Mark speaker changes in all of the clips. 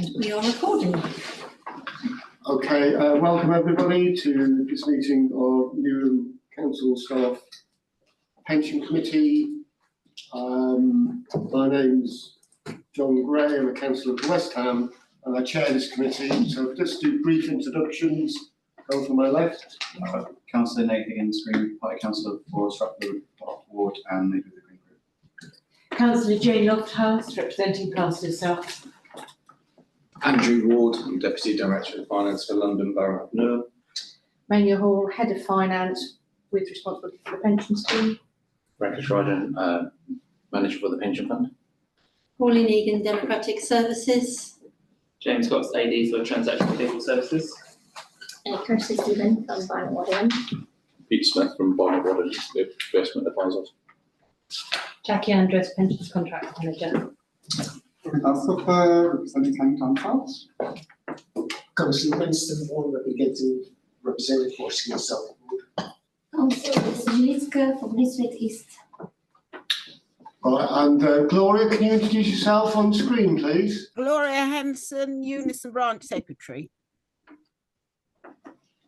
Speaker 1: And we are recording.
Speaker 2: Okay, welcome everybody to this meeting of Newham Council Staff Pension Committee. My name's John Gray, I'm a councillor of West Ham and I chair this committee. So just do brief introductions. Go from my left.
Speaker 3: Councillor Nathan Higgins, Green Party Councillor for Stratford Ward and leader of the Green Group.
Speaker 1: Councillor Jane Lofthouse, representing Plaistow South.
Speaker 4: Andrew Ward, I'm Deputy Director of Finance for London Borough of Newham.
Speaker 5: Mania Hall, Head of Finance with responsibility for the pension scheme.
Speaker 4: Rakesh Rajan, Manager for the Pension Fund.
Speaker 6: Pauline Egan, Democratic Services.
Speaker 7: James Cox, AD for Transactional Legal Services.
Speaker 5: Kirsty Stephen from Barnet Wadham.
Speaker 4: Pete Smith from Barnet Wadham, Investment Advisors.
Speaker 5: Jackie Andrews, Pensions Contract Manager.
Speaker 3: Representing Cannington House.
Speaker 2: Councillor Winston, Board representing for yourself.
Speaker 8: Councillor Zielicka from District East.
Speaker 2: Right, and Gloria, can you introduce yourself on screen, please?
Speaker 9: Gloria Henson, Unison Branch Secretary.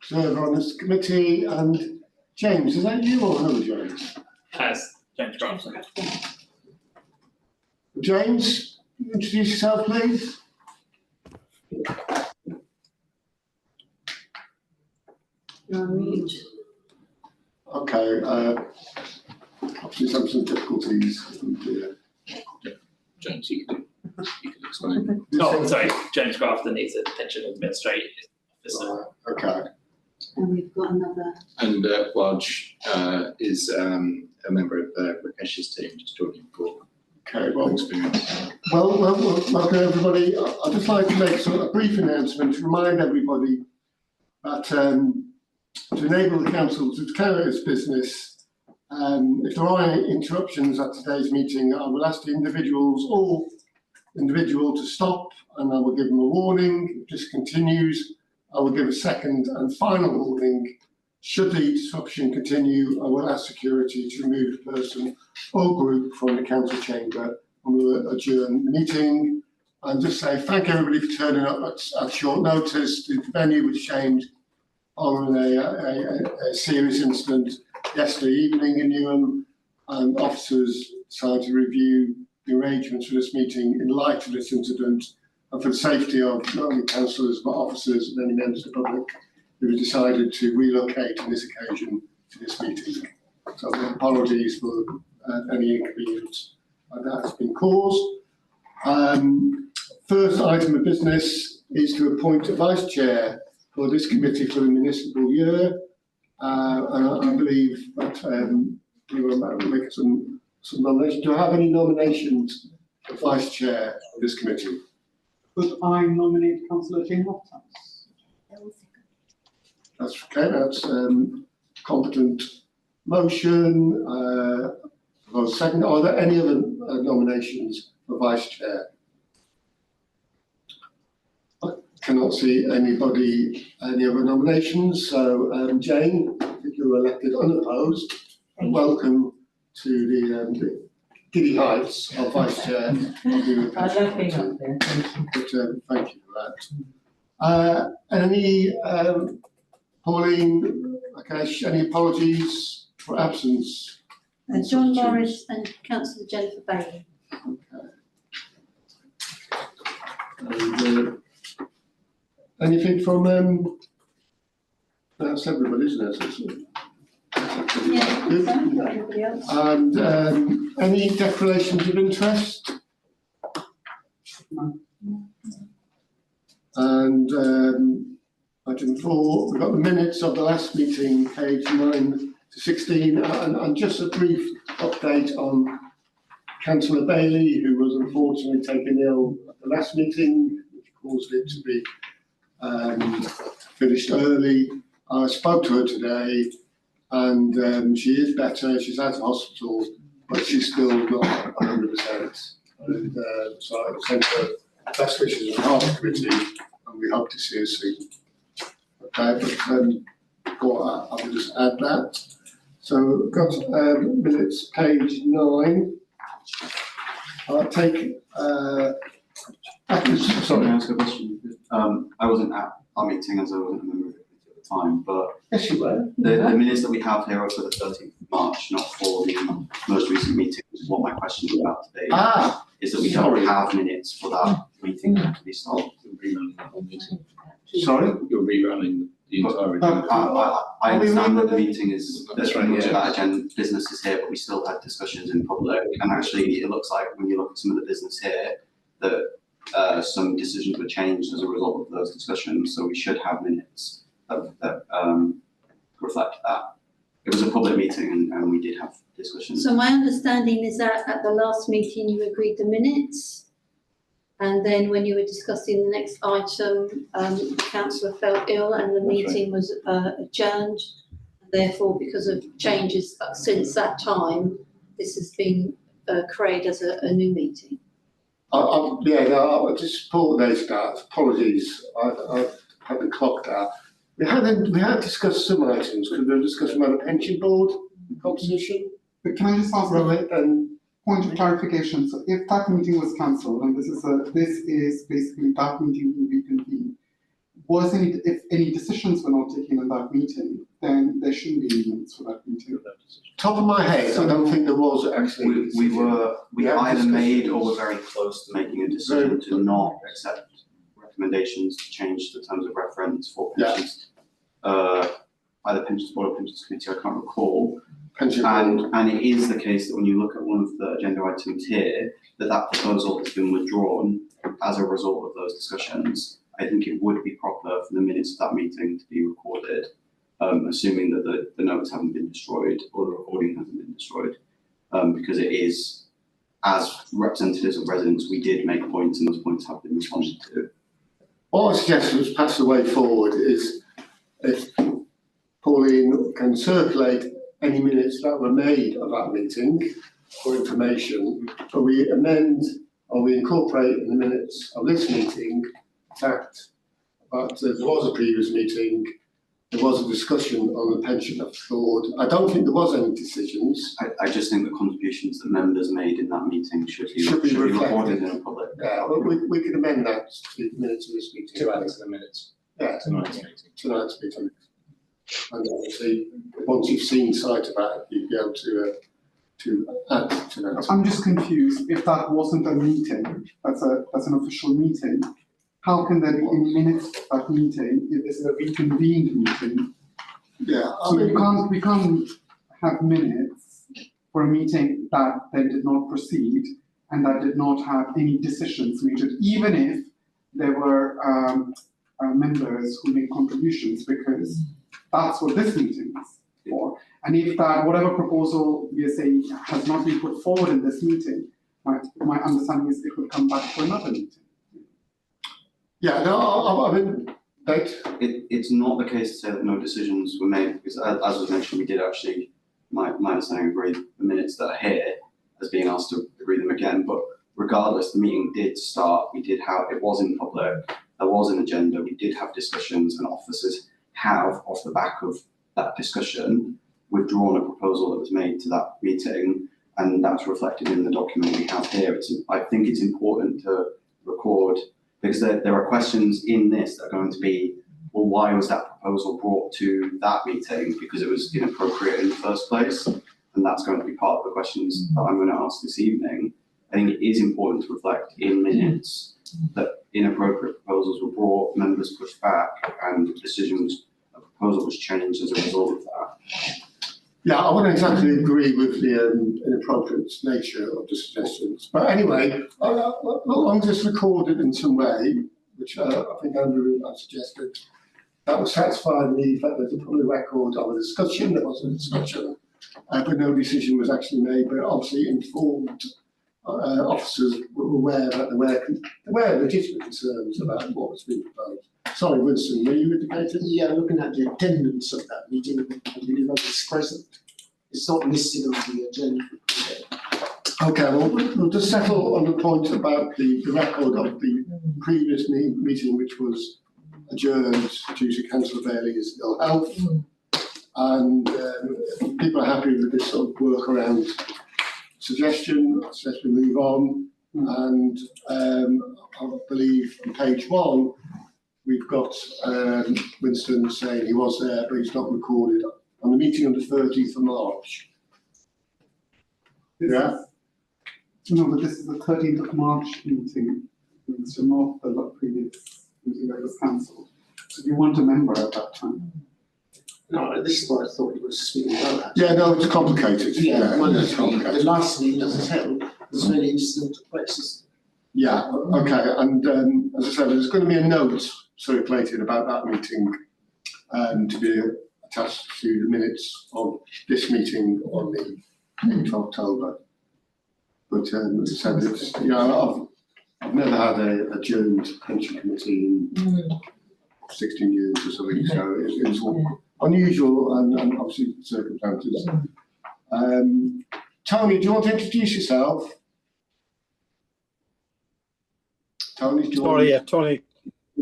Speaker 2: Server on this committee, and James, is that you or another James?
Speaker 7: As James Grant.
Speaker 2: James, introduce yourself, please.
Speaker 6: You're on mute.
Speaker 2: Okay, obviously some difficulties.
Speaker 4: James, you can explain.
Speaker 7: Oh, sorry, James Grafton is a pension administrator officer.
Speaker 2: Okay.
Speaker 6: And we've got another.
Speaker 4: And Waj is a member of Rakesh's team, just joining for
Speaker 2: Okay, well,
Speaker 4: experience.
Speaker 2: welcome everybody. I'd just like to make sort of a brief announcement to remind everybody that to enable the council to carry out its business, if there are any interruptions at today's meeting, I will ask the individual to stop and I will give them a warning. If this continues, I will give a second and final warning. Should the disruption continue, I will ask security to remove the person or group from the council chamber and we will adjourn the meeting. And just say thank everybody for turning up at short notice. The venue was changed on a serious incident yesterday evening in Newham, and officers decided to review the arrangements for this meeting in light of this incident and for the safety of not only councillors but officers and any members of the public. It was decided to relocate on this occasion to this meeting. So apologies for any inconvenience that has been caused. First item of business is to appoint a vice chair for this committee for the municipal year. And I believe that you will make some nominations. Do I have any nominations for vice chair of this committee?
Speaker 3: Could I nominate Councillor Jane Lofthouse?
Speaker 2: That's okay, that's competent motion. Second, are there any other nominations for vice chair? I cannot see any other nominations. So Jane, I think you were elected unopposed. And welcome to the giddy heights of vice chair.
Speaker 1: I love being up there.
Speaker 2: Thank you for that. Any Pauline, okay, any apologies for absence?
Speaker 6: John Morris and Councillor Jennifer Bailey.
Speaker 2: Okay. And, anything from that's everybody, isn't it?
Speaker 6: Yeah,
Speaker 2: Good.
Speaker 6: got anybody else?
Speaker 2: And any declarations of interest?
Speaker 3: No.
Speaker 2: And item 4, we've got the minutes of the last meeting, page 9 to 16, and just a brief update on Councillor Bailey, who was unfortunately taken ill at the last meeting, which caused it to be finished early. I spoke to her today, and she is better. She's out of hospital, but she's still not 100%. And so I sent her best wishes on behalf of the committee, and we hope to see her soon. Okay, but I will just add that. So got minutes, page 9. I'll take
Speaker 3: Can I
Speaker 2: Sorry.
Speaker 3: ask a question? I wasn't at our meeting as I wasn't a member of the committee at the time, but
Speaker 2: Yes, you were.
Speaker 3: the minutes that we have here are for the 13th of March, not for the most recent meeting, which is what my question is about today.
Speaker 2: Ah,
Speaker 3: Is that we
Speaker 2: sorry.
Speaker 3: don't have minutes for that meeting to be solved.
Speaker 4: You're rerunning the whole meeting.
Speaker 2: sorry?
Speaker 4: You're rerunning the entire
Speaker 3: I
Speaker 4: agenda.
Speaker 3: understand that the meeting is,
Speaker 4: That's right,
Speaker 3: much of
Speaker 4: yeah.
Speaker 3: that agenda, business is here, but we still had discussions in public. And actually, it looks like when you look at some of the business here, that some decisions were changed as a result of those discussions. So we should have minutes that reflect that. It was a public meeting and we did have discussions.
Speaker 6: So my understanding is that at the last meeting you agreed the minutes, and then when you were discussing the next item, the councillor fell ill and the
Speaker 4: That's right.
Speaker 6: meeting was adjourned. Therefore, because of changes since that time, this has been created as a new meeting.
Speaker 2: I just support those guys. Apologies, I haven't clocked that. We had discussed some items. Could we have discussed about the pension board composition?
Speaker 10: But can I just ask a
Speaker 2: Right, and
Speaker 10: point of clarification? So if that meeting was cancelled, and this is basically that meeting will reconvene, if any decisions were not taken in that meeting, then there shouldn't be any minutes for that meeting.
Speaker 2: top of my head, I don't think there was actually.
Speaker 3: We
Speaker 2: Yeah,
Speaker 3: either
Speaker 2: discussions.
Speaker 3: made or were very close to making a decision to not accept recommendations to change the terms of reference for
Speaker 2: Yeah.
Speaker 3: pensions. Either pensions board or pensions committee, I can't recall.
Speaker 2: Pension board.
Speaker 3: And it is the case that when you look at one of the agenda items here, that proposal has been withdrawn as a result of those discussions. I think it would be proper for the minutes of that meeting to be recorded, assuming that the notes haven't been destroyed or the recording hasn't been destroyed. Because it is, as representatives of residents, we did make points and those points have been responded to.
Speaker 2: What I suggest was pass the way forward is if Pauline can circulate any minutes that were made of that meeting for information, or we amend or we incorporate in the minutes of this meeting fact that there was a previous meeting, there was a discussion on the pension board. I don't think there was any decisions.
Speaker 3: I just think the contributions that members made in that meeting should be
Speaker 2: Should be
Speaker 3: recorded
Speaker 2: reflected.
Speaker 3: in a public.
Speaker 2: Yeah, but we can amend that to the minutes of this meeting.
Speaker 4: To add to the minutes,
Speaker 2: Yeah,
Speaker 4: tonight's meeting.
Speaker 2: tonight's meeting. And obviously, once you've seen sight of that, you'd be able to add to that.
Speaker 10: I'm just confused. If that wasn't a meeting, that's an official meeting, how can there be any minutes of that meeting if this is a reconvened meeting?
Speaker 2: Yeah, I
Speaker 10: So
Speaker 2: mean,
Speaker 10: we can't have minutes for a meeting that then did not proceed and that did not have any decisions made, even if there were members who made contributions, because that's what this meeting is for. And if that, whatever proposal we are saying has not been put forward in this meeting, my understanding is it will come back for another meeting.
Speaker 2: yeah, no, I mean,
Speaker 3: It's not the case to say that no decisions were made, because as was mentioned, we did actually, my understanding, agree the minutes that are here as being asked to agree them again. But regardless, the meeting did start. We did have, it was in public, there was an agenda, we did have discussions, and officers have, off the back of that discussion, withdrawn a proposal that was made to that meeting, and that's reflected in the document we have here. I think it's important to record, because there are questions in this that are going to be, well, why was that proposal brought to that meeting? Because it was inappropriate in the first place, and that's going to be part of the questions that I'm going to ask this evening. I think it is important to reflect in minutes that inappropriate proposals were brought, members pushed back, and a proposal was changed as a result of that.
Speaker 2: yeah, I wouldn't exactly agree with the inappropriate nature of the suggestions. But anyway, as long as it's recorded in some way, which I think Andrew suggested, that would satisfy the need that there's a public record of a discussion. There was a discussion, but no decision was actually made. But obviously informed officers were aware that there were legitimate concerns about what was being proposed. Sorry, Winston, were you indicating?
Speaker 11: Yeah, looking at the attendance of that meeting, I believe I was present. It's not listed on the agenda.
Speaker 2: Okay, well, we'll just settle on the point about the record of the previous meeting, which was adjourned due to Councillor Bailey's ill health. And people are happy with this sort of workaround suggestion. I suggest we move on. And I believe on page 1, we've got Winston saying he was there, but he's not recorded on the meeting on the 30th of March. Yeah,
Speaker 10: No, but this is the 13th of March meeting, so not the previous meeting that was cancelled. So you weren't a member at that time.
Speaker 11: No, this is what I thought it was speaking about.
Speaker 2: yeah, no, it's complicated.
Speaker 11: Yeah, well,
Speaker 2: it's complicated.
Speaker 11: the last meeting, as I said, there's many incident places.
Speaker 2: Yeah, okay, and as I said, there's going to be a note circulated about that meeting to be attached to the minutes of this meeting on the 8th of October. But as I said, it's, I've never had a adjourned pension committee in 16 years or something, so it's unusual and obviously circumstances. Tony, do you want to introduce yourself? Tony, do you want to...
Speaker 12: Tony,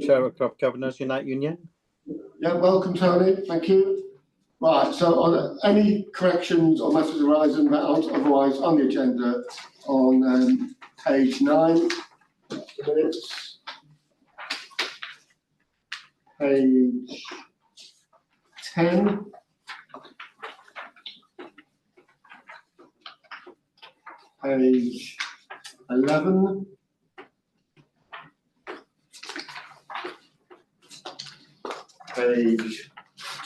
Speaker 12: Chair of Club Governors Unite Union.
Speaker 2: Yeah, welcome, Tony. Thank you. Right, so are there any corrections or matters arising otherwise on the agenda on page 9? Minutes. Page 10. Page 11. Page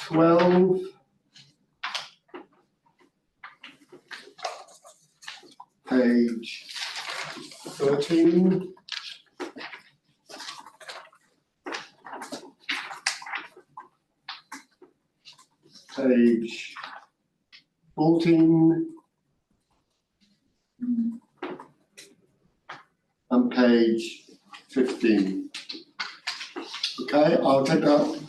Speaker 2: 12. Page 13. Page 14. And page 15. Okay, I'll take that.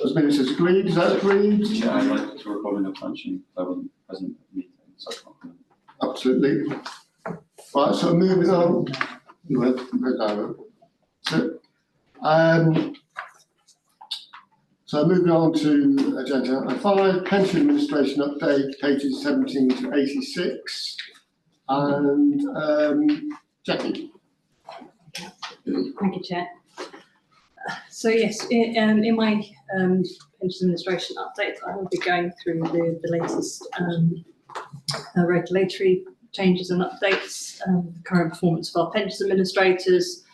Speaker 2: Those minutes as agreed. Is that agreed?
Speaker 3: Yeah, I'd like to record an function. I wasn't present at the meeting, so I can't.
Speaker 2: Absolutely. Right, so moving on. So moving on to agenda 5, pension administration update, pages 17 to 86. And Jackie.
Speaker 13: Thank you, Chair. So yes, in my pension administration update, I will be going through the latest regulatory changes and updates, the current performance of our pensions administrators,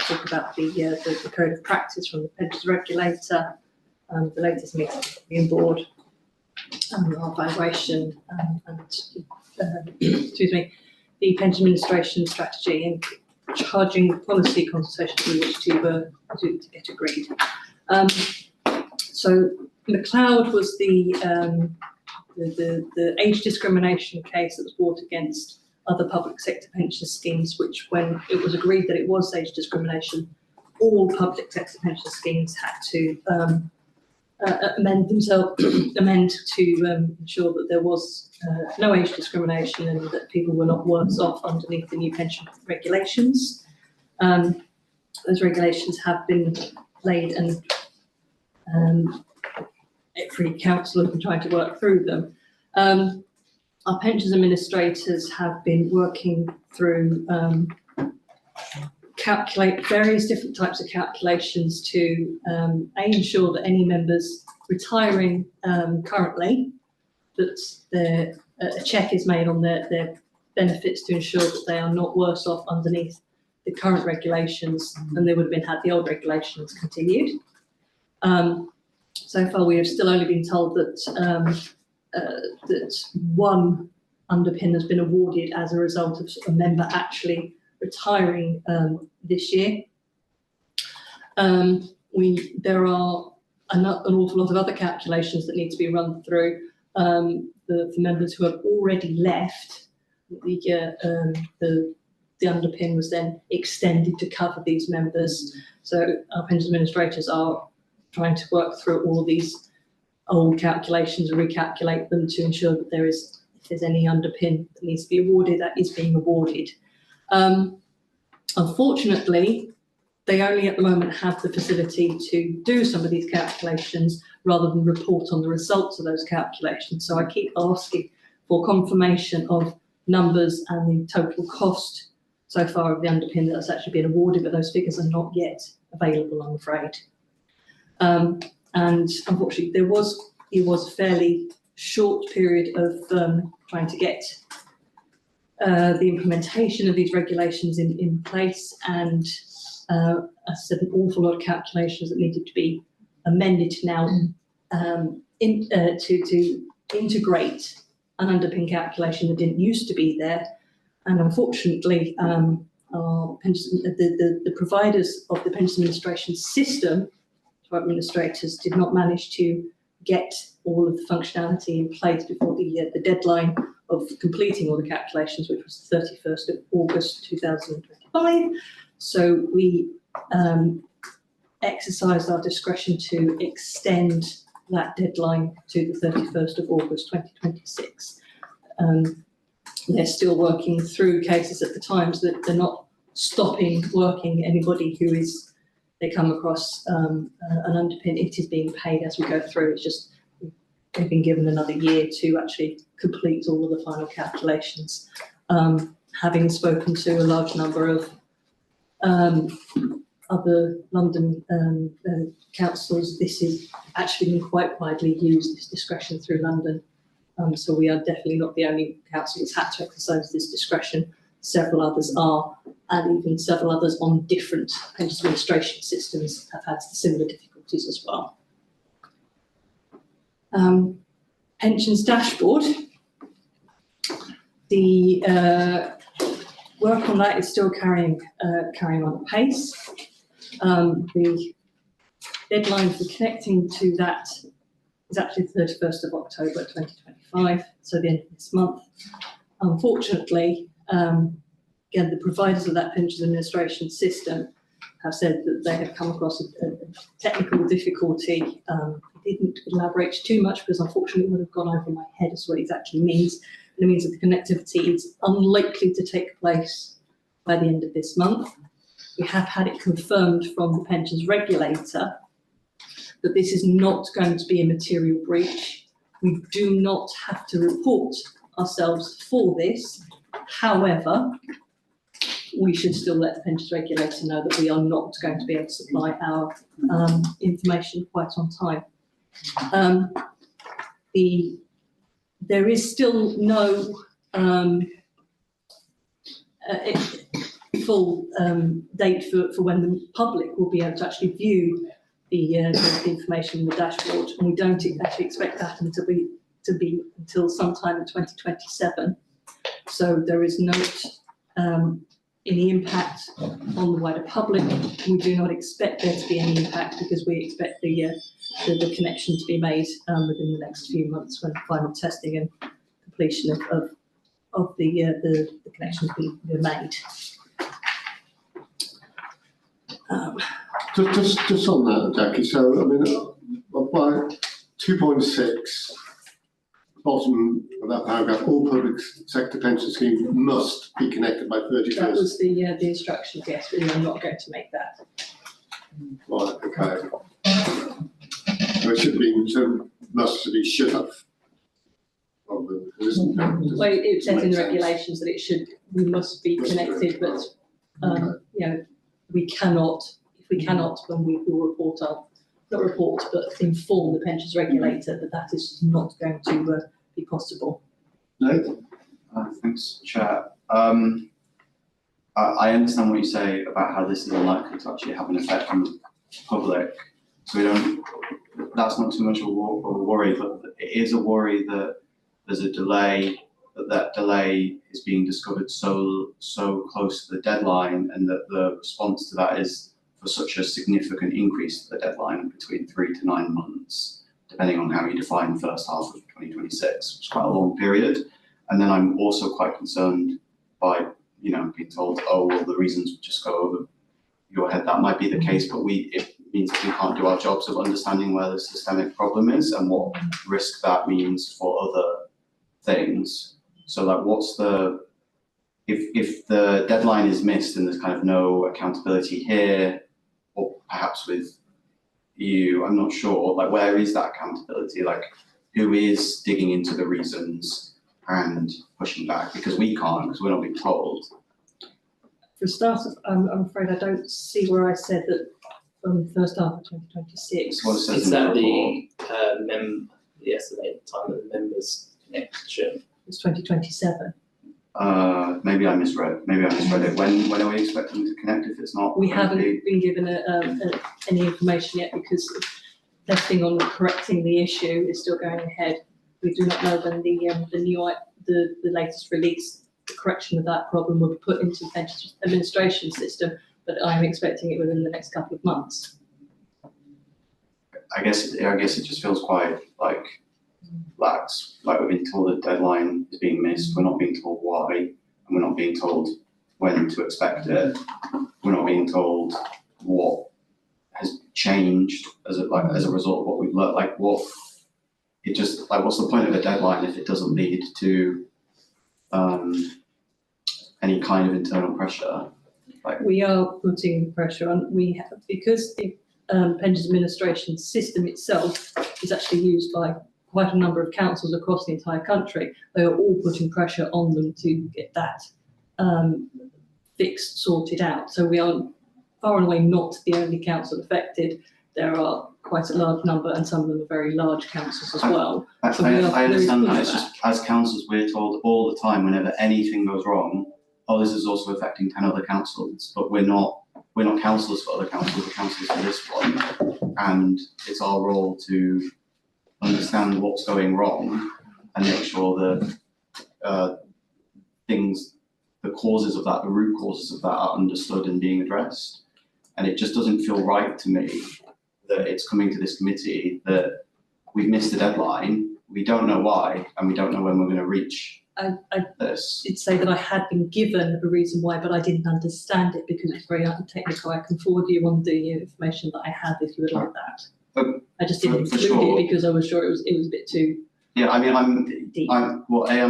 Speaker 13: talk about the code of practice from the pensions regulator, the latest meeting of the Union board, our valuation, and excuse me, the pension administration strategy and charging policy consultations we wish to get agreed. So McLeod was the age discrimination case that was brought against other public sector pension schemes, which when it was agreed that it was age discrimination, all public sector pension schemes had to amend to ensure that there was no age discrimination and that people were not worse off underneath the new pension regulations. Those regulations have been laid and every council has been trying to work through them. Our pensions administrators have been working through calculate various different types of calculations to ensure that any members retiring currently, that a check is made on their benefits to ensure that they are not worse off underneath the current regulations than they would have been had the old regulations continued. So far, we have still only been told that that one underpin has been awarded as a result of a member actually retiring this year. There are an awful lot of other calculations that need to be run through for members who have already left. The underpin was then extended to cover these members. So our pension administrators are trying to work through all these old calculations and recalculate them to ensure that if there's any underpin that needs to be awarded, that is being awarded. Unfortunately, they only at the moment have the facility to do some of these calculations rather than report on the results of those calculations. So I keep asking for confirmation of numbers and the total cost so far of the underpin that's actually been awarded, but those figures are not yet available, I'm afraid. And unfortunately, it was a fairly short period of trying to get the implementation of these regulations in place, and as I said, an awful lot of calculations that needed to be amended now to integrate an underpin calculation that didn't used to be there. And unfortunately, our pension, the providers of the pension administration system, our administrators, did not manage to get all of the functionality in place before the deadline of completing all the calculations, which was the 31st of August 2025. So we exercised our discretion to extend that deadline to the 31st of August 2026. They're still working through cases at the time, so that they're not stopping working. Anybody who is, they come across an underpin, it is being paid as we go through. It's just they've been given another year to actually complete all of the final calculations. Having spoken to a large number of other London councils, this is actually been quite widely used, this discretion through London. So we are definitely not the only council that's had to exercise this discretion. Several others are, and even several others on different pension administration systems have had similar difficulties as well. Pensions dashboard. The work on that is still carrying on apace. The deadline for connecting to that is actually the 31st of October 2025, so the end of this month. Unfortunately, again, the providers of that pensions administration system have said that they have come across a technical difficulty. I didn't elaborate too much because unfortunately it would have gone over my head as to what it actually means. And it means that the connectivity is unlikely to take place by the end of this month. We have had it confirmed from the pensions regulator that this is not going to be a material breach. We do not have to report ourselves for this. However, we should still let the pensions regulator know that we are not going to be able to supply our information quite on time. There is still no full date for when the public will be able to actually view the information in the dashboard, and we don't actually expect that to be until sometime in 2027. So there is not any impact on the wider public. We do not expect there to be any impact because we expect the connection to be made within the next few months when final testing and completion of the connections be made.
Speaker 2: Just on that, Jackie, so I mean, by 2.6, bottom of that paragraph, all public sector pension schemes must be connected by 31st.
Speaker 13: That was the instruction, yes, we are not going to make that.
Speaker 2: Right, okay. So it should be, so must be should have. Well,
Speaker 13: it says in the regulations that we must be connected, but you know, we cannot. If we cannot, then we will but inform the pensions regulator that is not going to be possible.
Speaker 2: No.
Speaker 3: Thanks, Chair. I understand what you say about how this is unlikely to actually have an effect on the public. So that's not too much of a worry, but it is a worry that there's a delay, that delay is being discovered so close to the deadline, and that the response to that is for such a significant increase to the deadline between 3 to 9 months, depending on how you define the first half of 2026, which is quite a long period. And then I'm also quite concerned by, being told, oh, well, the reasons just go over your head. That might be the case, but it means that we can't do our jobs of understanding where the systemic problem is and what risk that means for other things. So like, what's if the deadline is missed and there's kind of no accountability here, or perhaps with you, I'm not sure, like, where is that accountability? Like, who is digging into the reasons and pushing back? Because we can't, because we're not being told.
Speaker 13: For starters, I'm afraid I don't see where I said that from the first half of 2026.
Speaker 3: It's what it says
Speaker 7: Is
Speaker 3: in the
Speaker 7: that
Speaker 3: report.
Speaker 7: the estimated time of the members' connection?
Speaker 13: It's 2027.
Speaker 3: Maybe I misread it. When are we expecting to connect if it's not?
Speaker 13: We
Speaker 3: going to
Speaker 13: haven't
Speaker 3: be-
Speaker 13: been given any information yet because testing on correcting the issue is still going ahead. We do not know when the latest release, the correction of that problem will be put into the pension administration system, but I'm expecting it within the next couple of months.
Speaker 3: I guess it just feels quite like lax. Like we've been told the deadline is being missed. We're not being told why, and we're not being told when to expect it. We're not being told what has changed as a result of what we've learned. Like what's the point of a deadline if it doesn't lead to any kind of internal pressure?
Speaker 13: We are putting pressure on. Because the pensions administration system itself is actually used by quite a number of councils across the entire country. They are all putting pressure on them to get that fixed, sorted out. So we are far and away not the only council affected. There are quite a large number, and some of them are very large councils as well.
Speaker 3: I understand that. It's
Speaker 13: pushback.
Speaker 3: just as councils we're told all the time whenever anything goes wrong, oh, this is also affecting 10 other councils, but we're not councillors for other councils, we're councillors for this one, and it's our role to understand what's going wrong and make sure that the causes of that, the root causes of that are understood and being addressed. And it just doesn't feel right to me that it's coming to this committee that we've missed the deadline, we don't know why, and we don't know when we're going to reach
Speaker 13: I
Speaker 3: this.
Speaker 13: did say that I had been given a reason why, but I didn't understand it because it's very technical. I can forward you on the information that I have if you would like that. I just didn't
Speaker 3: for
Speaker 13: include
Speaker 3: sure.
Speaker 13: it because I was sure it was a bit too
Speaker 3: Yeah, I mean,
Speaker 13: deep.
Speaker 3: I'm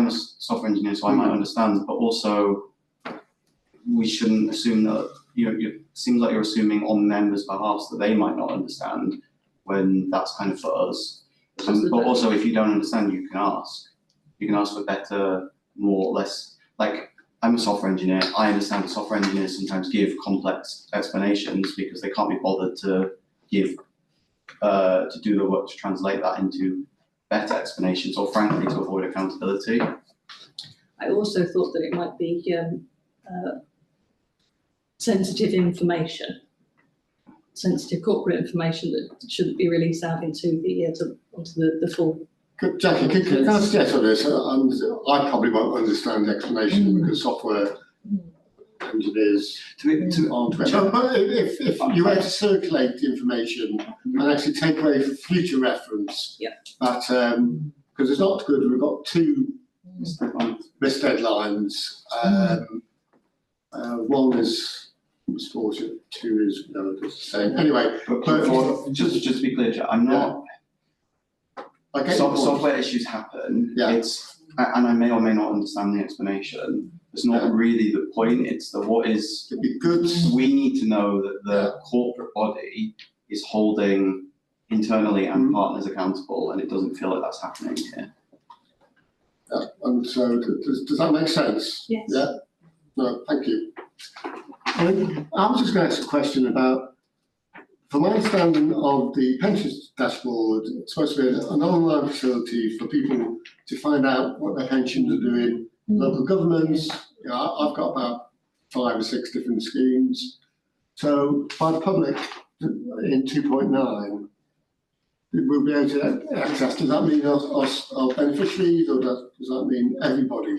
Speaker 3: a software engineer, so I might understand, but also we shouldn't assume that, it seems like you're assuming on members' behalf that they might not understand when that's kind of for us. But also, if you don't understand, you can ask. You can ask for better, more, less, like, I'm a software engineer. I understand that software engineers sometimes give complex explanations because they can't be bothered to do the work to translate that into better explanations, or frankly, to avoid accountability.
Speaker 13: I also thought that it might be sensitive information, sensitive corporate information that shouldn't be released out into onto the full.
Speaker 2: Jackie, can I suggest on this? I probably won't understand the explanation because software engineers aren't. But if you were to circulate the information and actually take away for future reference, that because it's not good. We've got two missed deadlines. One is misfortunate, two is just the same. Anyway,
Speaker 3: but just to be clear, Jack, I'm not. Software issues happen.
Speaker 2: Yeah.
Speaker 3: And I may or may not understand the explanation. It's not really the point. It's what is.
Speaker 2: It'd be good.
Speaker 3: We need to know that the corporate body is holding internally and partners accountable, and it doesn't feel like that's happening here.
Speaker 2: Yeah. And so, does that make sense?
Speaker 13: Yes.
Speaker 2: Yeah. No, thank you. I was just going to ask a question about. From my understanding of the pensions dashboard, it's supposed to be an online facility for people to find out what their pensions are doing. Local governments, I've got about 5 or 6 different schemes. So by the public in 2.9, we'll be able to access. Does that mean our beneficiaries, or does that mean everybody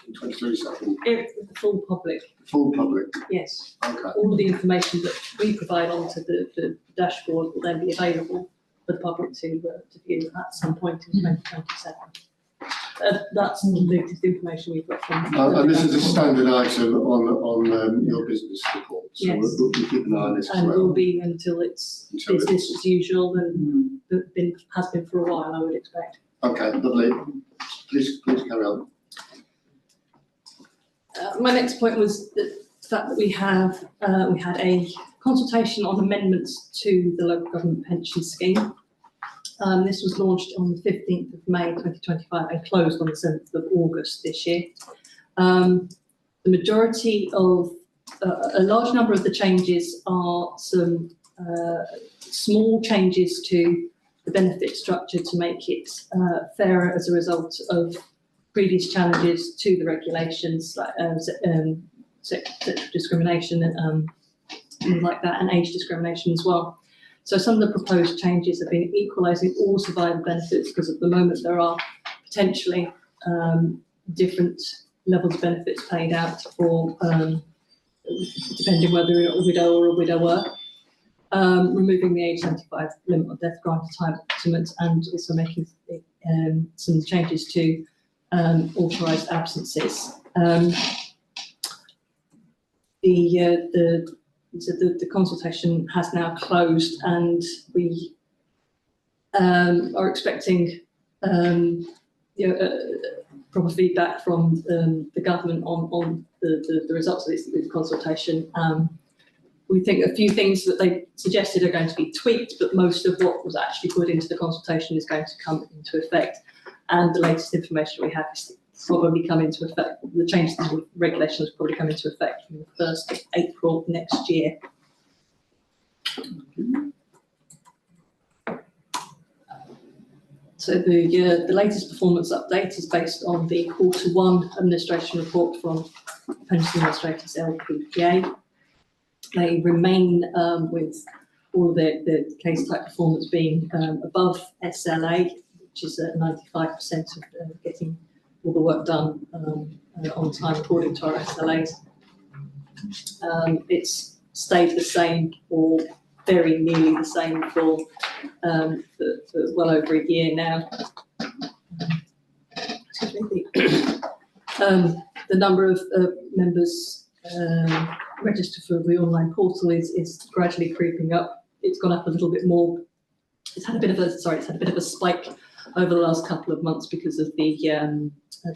Speaker 2: in 2037?
Speaker 13: The full public.
Speaker 2: Full public.
Speaker 13: Yes.
Speaker 2: Okay.
Speaker 13: All of the information that we provide onto the dashboard will then be available for the public to view at some point in 2027. That's the latest information we've got from.
Speaker 2: And this is a standard item on your business report, so
Speaker 13: Yes.
Speaker 2: we'll keep an eye on this as
Speaker 13: And
Speaker 2: well.
Speaker 13: will be until it's business as usual and has been for a while, I would expect.
Speaker 2: Okay, lovely. Please carry on.
Speaker 13: My next point was the fact that we had a consultation on amendments to the local government pension scheme. This was launched on the 15th of May 2025 and closed on the 7th of August this year. The majority of a large number of the changes are some small changes to the benefit structure to make it fairer as a result of previous challenges to the regulations, like sexual discrimination and things like that, and age discrimination as well. So some of the proposed changes have been equalising all survivor benefits, because at the moment there are potentially different levels of benefits paid out for depending whether you're a widow or a widower. Removing the age 75 limit of death grant entitlement, and also making some changes to authorised absences. The consultation has now closed, and we are expecting proper feedback from the government on the results of this consultation. We think a few things that they suggested are going to be tweaked, but most of what was actually put into the consultation is going to come into effect. And the latest information we have is probably come into effect. The changes to the regulations probably come into effect from the 1st of April next year. So the latest performance update is based on the Q1 administration report from Pension Administrators LPPA. They remain with all the case type performance being above SLA, which is at 95% of getting all the work done on time according to our SLAs. It's stayed the same, or very nearly the same, for well over a year now. The number of members registered for the online portal is gradually creeping up. It's gone up a little bit more. It's had a bit of a spike over the last couple of months because of the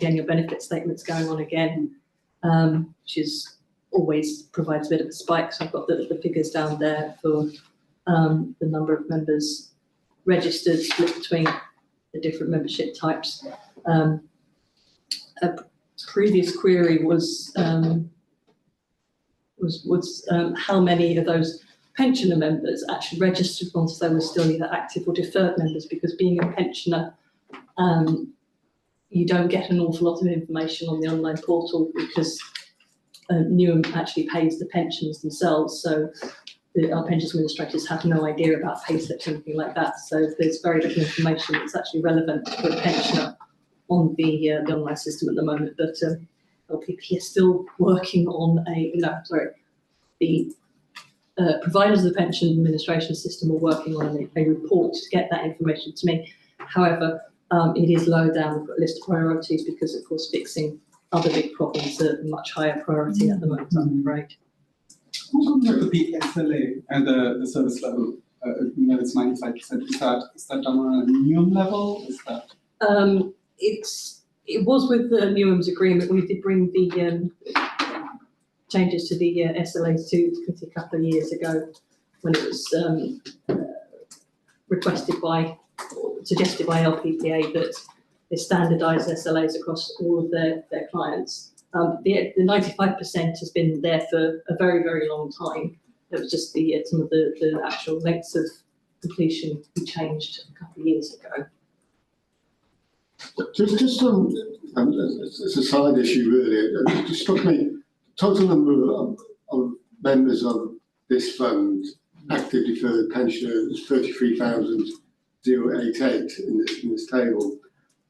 Speaker 13: annual benefit statements going on again, which is always provides a bit of a spike. So I've got the figures down there for the number of members registered, split between the different membership types. A previous query was how many of those pensioner members actually registered once they were still either active or deferred members, because being a pensioner, you don't get an awful lot of information on the online portal, because Newham actually pays the pensions themselves, so our pensions administrators have no idea about pay slips or anything like that. So there's very little information that's actually relevant for a pensioner on the online system at the moment. But LPP is still working on the providers of the pension administration system are working on a report to get that information to me. However, it is low down the list of priorities, because of course fixing other big problems are a much higher priority at the moment, I'm afraid.
Speaker 10: What about the SLA and the service level? It's 95%. Is that done on a Newham level? Is that?
Speaker 13: It was with the Newham's agreement. We did bring the changes to the SLAs to the committee a couple of years ago, when it was suggested by LPPA that they standardise SLAs across all of their clients. The 95% has been there for a very, very long time. It was just some of the actual lengths of completion we changed a couple of years ago.
Speaker 2: Just as a side issue, really, it just struck me, total number of members of this fund, active deferred pensioners, is 33,088 in this table.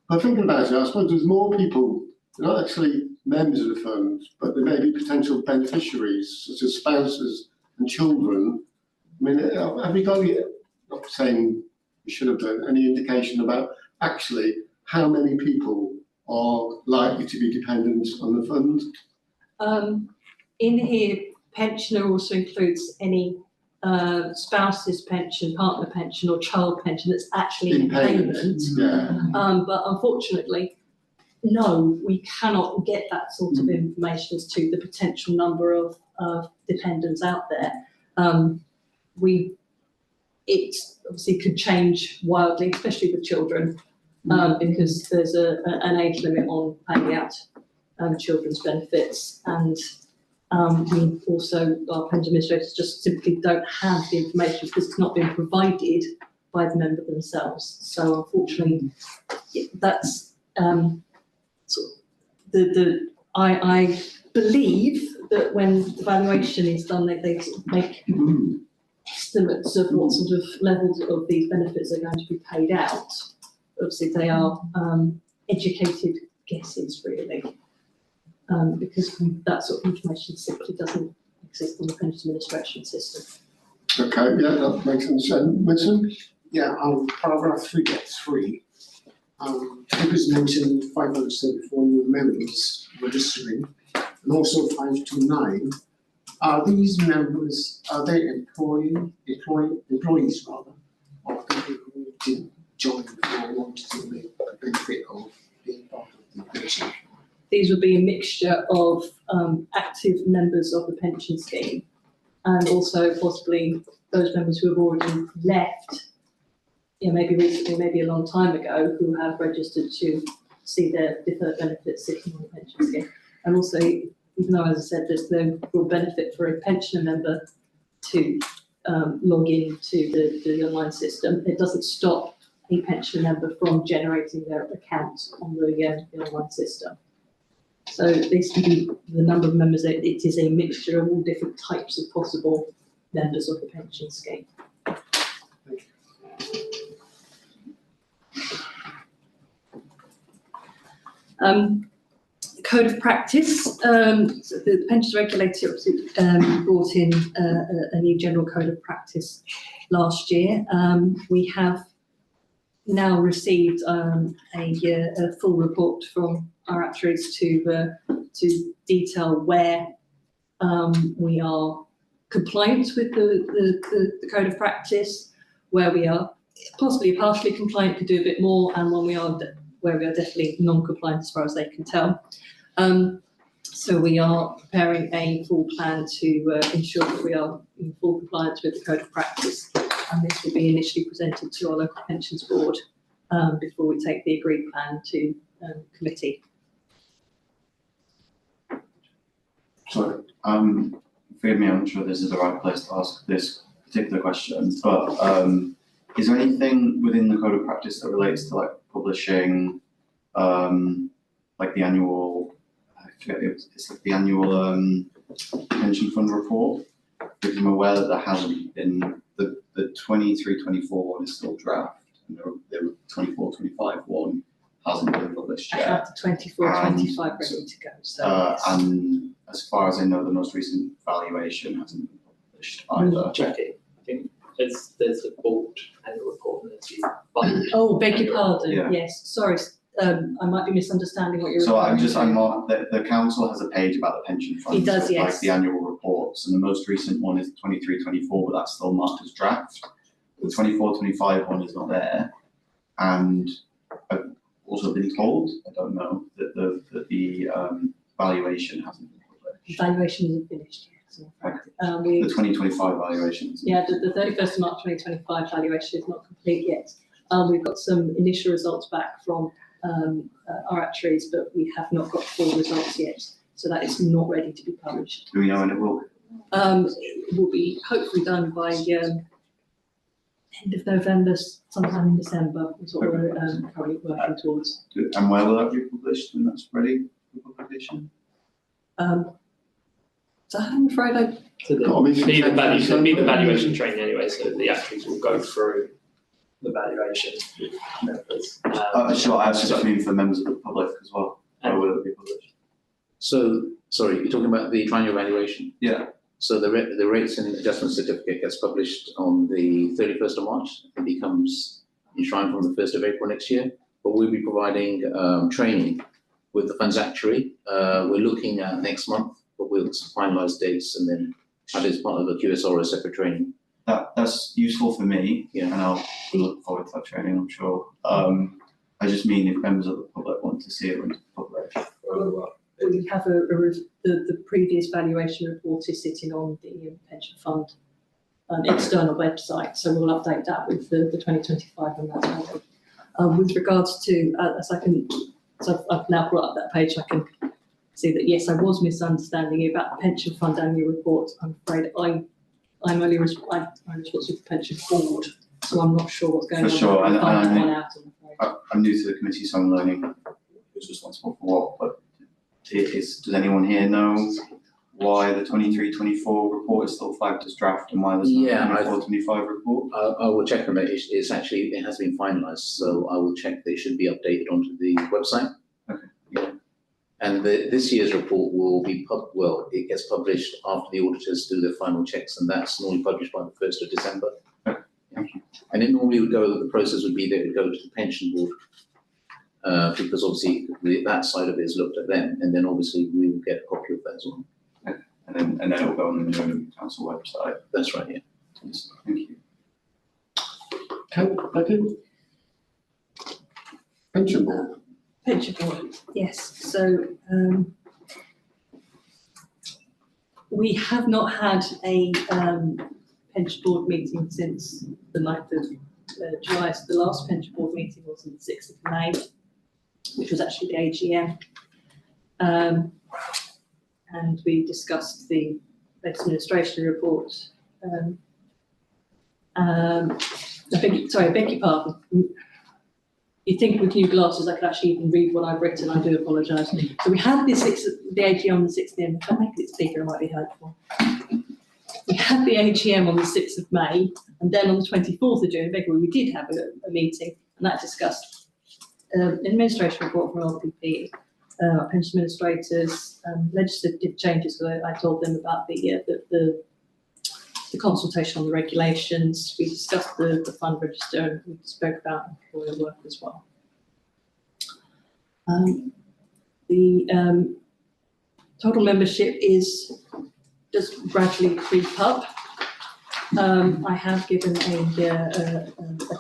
Speaker 2: But thinking about it, I suppose there's more people, they're not actually members of the fund, but they may be potential beneficiaries, such as spouses and children. I mean, have we got any, not saying we should have done, any indication about actually how many people are likely to be dependent on the fund?
Speaker 13: In here, pensioner also includes any spouse's pension, partner pension, or child pension that's actually in payment.
Speaker 2: Yeah.
Speaker 13: But unfortunately, no, we cannot get that sort of information as to the potential number of dependents out there. It obviously could change wildly, especially with children, because there's an age limit on paying out children's benefits, and We also, our pension administrators just simply don't have the information because it's not been provided by the member themselves. So unfortunately, that's sort of I believe that when the valuation is done, they sort of make estimates of what sort of levels of these benefits are going to be paid out. Obviously, they are educated guesses, really, because that sort of information simply doesn't exist in the pension administration system.
Speaker 2: Okay, yeah, that makes sense. Winston?
Speaker 11: Yeah, paragraph 3.3. Figures mentioned 574 new members registering, and also 529. Are these members, are they employees rather, or people who didn't join or wanted to make the benefit of being part of the pension?
Speaker 13: These would be a mixture of active members of the pension scheme and also possibly those members who have already left, maybe recently, maybe a long time ago, who have registered to see their deferred benefits sitting on the pension scheme. And also, even though, as I said, there's no real benefit for a pensioner member to log into the online system, it doesn't stop a pensioner member from generating their account on the online system. So this can be the number of members. It is a mixture of all different types of possible members of the pension scheme. Code of practice. So the pensions regulator obviously brought in a new general code of practice last year. We have now received a full report from our actuaries to detail where we are compliant with the code of practice, where we are possibly partially compliant, could do a bit more, and where we are definitely non-compliant as far as they can tell. So we are preparing a full plan to ensure that we are in full compliance with the code of practice, and this will be initially presented to our local pensions board before we take the agreed plan to committee.
Speaker 3: Sorry, forgive me, I'm not sure this is the right place to ask this particular question, but is there anything within the code of practice that relates to like publishing, like the annual, I forget it's like the annual pension fund report? Because I'm aware that there hasn't been, the 23-24 one is still draft, and the 24-25 one hasn't been published
Speaker 13: I
Speaker 3: yet.
Speaker 13: have the 24-25 ready to go. So
Speaker 3: And as far as I know, the most recent valuation hasn't been published either.
Speaker 7: Jackie, I think there's the board annual report and there's the budget.
Speaker 13: oh, beg your pardon.
Speaker 3: Yeah.
Speaker 13: Yes, sorry. I might be misunderstanding what you're.
Speaker 3: So I'm
Speaker 13: referring to.
Speaker 3: not, the council has a page about the pension funds.
Speaker 13: It does,
Speaker 3: with,
Speaker 13: yes.
Speaker 3: Like the annual reports, and the most recent one is 23-24, but that's still marked as draft. The 24-25 one is not there, and I've also been told, I don't know, that the valuation hasn't been published.
Speaker 13: Valuation isn't finished yet. So,
Speaker 3: The 2025 valuations.
Speaker 13: yeah, the 31st of March 2025 valuation is not complete yet. We've got some initial results back from our actuaries, but we have not got full results yet. So that is not ready to be published.
Speaker 3: Do we know when it will be?
Speaker 13: It will be hopefully done by end of November, sometime in December, is what we're currently working towards.
Speaker 3: And where will that be published when that's ready for publication?
Speaker 13: So I'm afraid I.
Speaker 7: So there'll be the valuation training anyway, so the actuaries will go through the valuation with members.
Speaker 3: Sure, I just mean for members of the public as well. Where will it be published?
Speaker 4: So, sorry, you're talking about the triennial valuation?
Speaker 3: Yeah.
Speaker 4: So the rates and adjustment certificate gets published on the 31st of March. It becomes enshrined from the 1st of April next year. But we'll be providing training with the funds actuary. We're looking at next month, but we'll finalise dates and then add as part of the QSR a separate training.
Speaker 3: That's useful for me, and I'll look forward to that training, I'm sure. I just mean if members of the public want to see it when it's published.
Speaker 13: We have the previous valuation report is sitting on the pension fund external website, so we'll update that with the 2025 and that's ready. With regards to, so I've now brought up that page, I can see that, yes, I was misunderstanding you about the pension fund annual report. I'm afraid I'm responsible for the pension board, so I'm not sure what's going on.
Speaker 3: For sure,
Speaker 13: I'll find that
Speaker 3: and
Speaker 13: one out, I'm afraid.
Speaker 3: I'm new to the committee, so I'm learning who's responsible for what, but does anyone here know why the 23-24 report is still flagged as draft and why there's no 24-25 report?
Speaker 4: I will check on it. It's actually, it has been finalised, so I will check that it should be updated onto the website.
Speaker 3: Okay.
Speaker 4: Yeah. And this year's report will be it gets published after the auditors do their final checks, and that's normally published by the 1st of December.
Speaker 3: Okay. Thank you.
Speaker 4: And it normally would go, the process would be that it would go to the pension board, because obviously that side of it is looked at then, and then obviously we will get a copy of that as well.
Speaker 3: And then it'll go on the Nottingham Council website.
Speaker 4: That's right, yeah.
Speaker 3: Thank you.
Speaker 2: Okay, thank you. Pension board.
Speaker 13: Pension board, yes. So we have not had a pension board meeting since the 9th of July. So the last pension board meeting was on the 6th of May, which was actually the AGM. And we discussed the latest administration report. I beg your pardon. You'd think with new glasses I could actually even read what I've written. I do apologise. So we had the AGM on the 6th of May. If I make it bigger, it might be helpful. We had the AGM on the 6th of May, and then on the 24th of June, in February, we did have a meeting, and that discussed administration report from LPP, pension administrators, legislative changes. So I told them about the consultation on the regulations. We discussed the fund register, and we spoke about employer work as well. The total membership is just gradually creep up. I have given a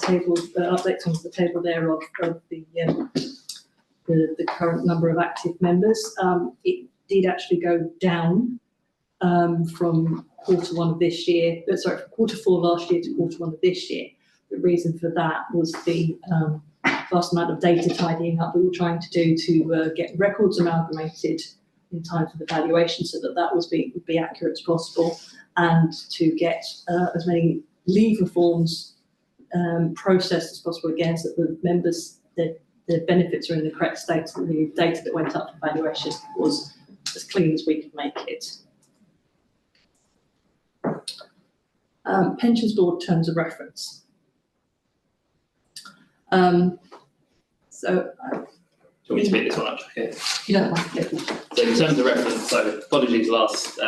Speaker 13: table, update on the table there of the current number of active members. It did actually go down from Q1 of this year, from Q4 last year to Q1 of this year. The reason for that was the vast amount of data tidying up we were trying to do to get records amalgamated in time for the valuation, so that would be accurate as possible, and to get as many lever forms processed as possible again, so that the members, the benefits are in the correct state, and the data that went up for valuation was as clean as we could make it. Pensions board terms of reference.
Speaker 7: Do you want me to pick this one up? Okay.
Speaker 13: You don't mind.
Speaker 7: So in terms of reference, so apologies, last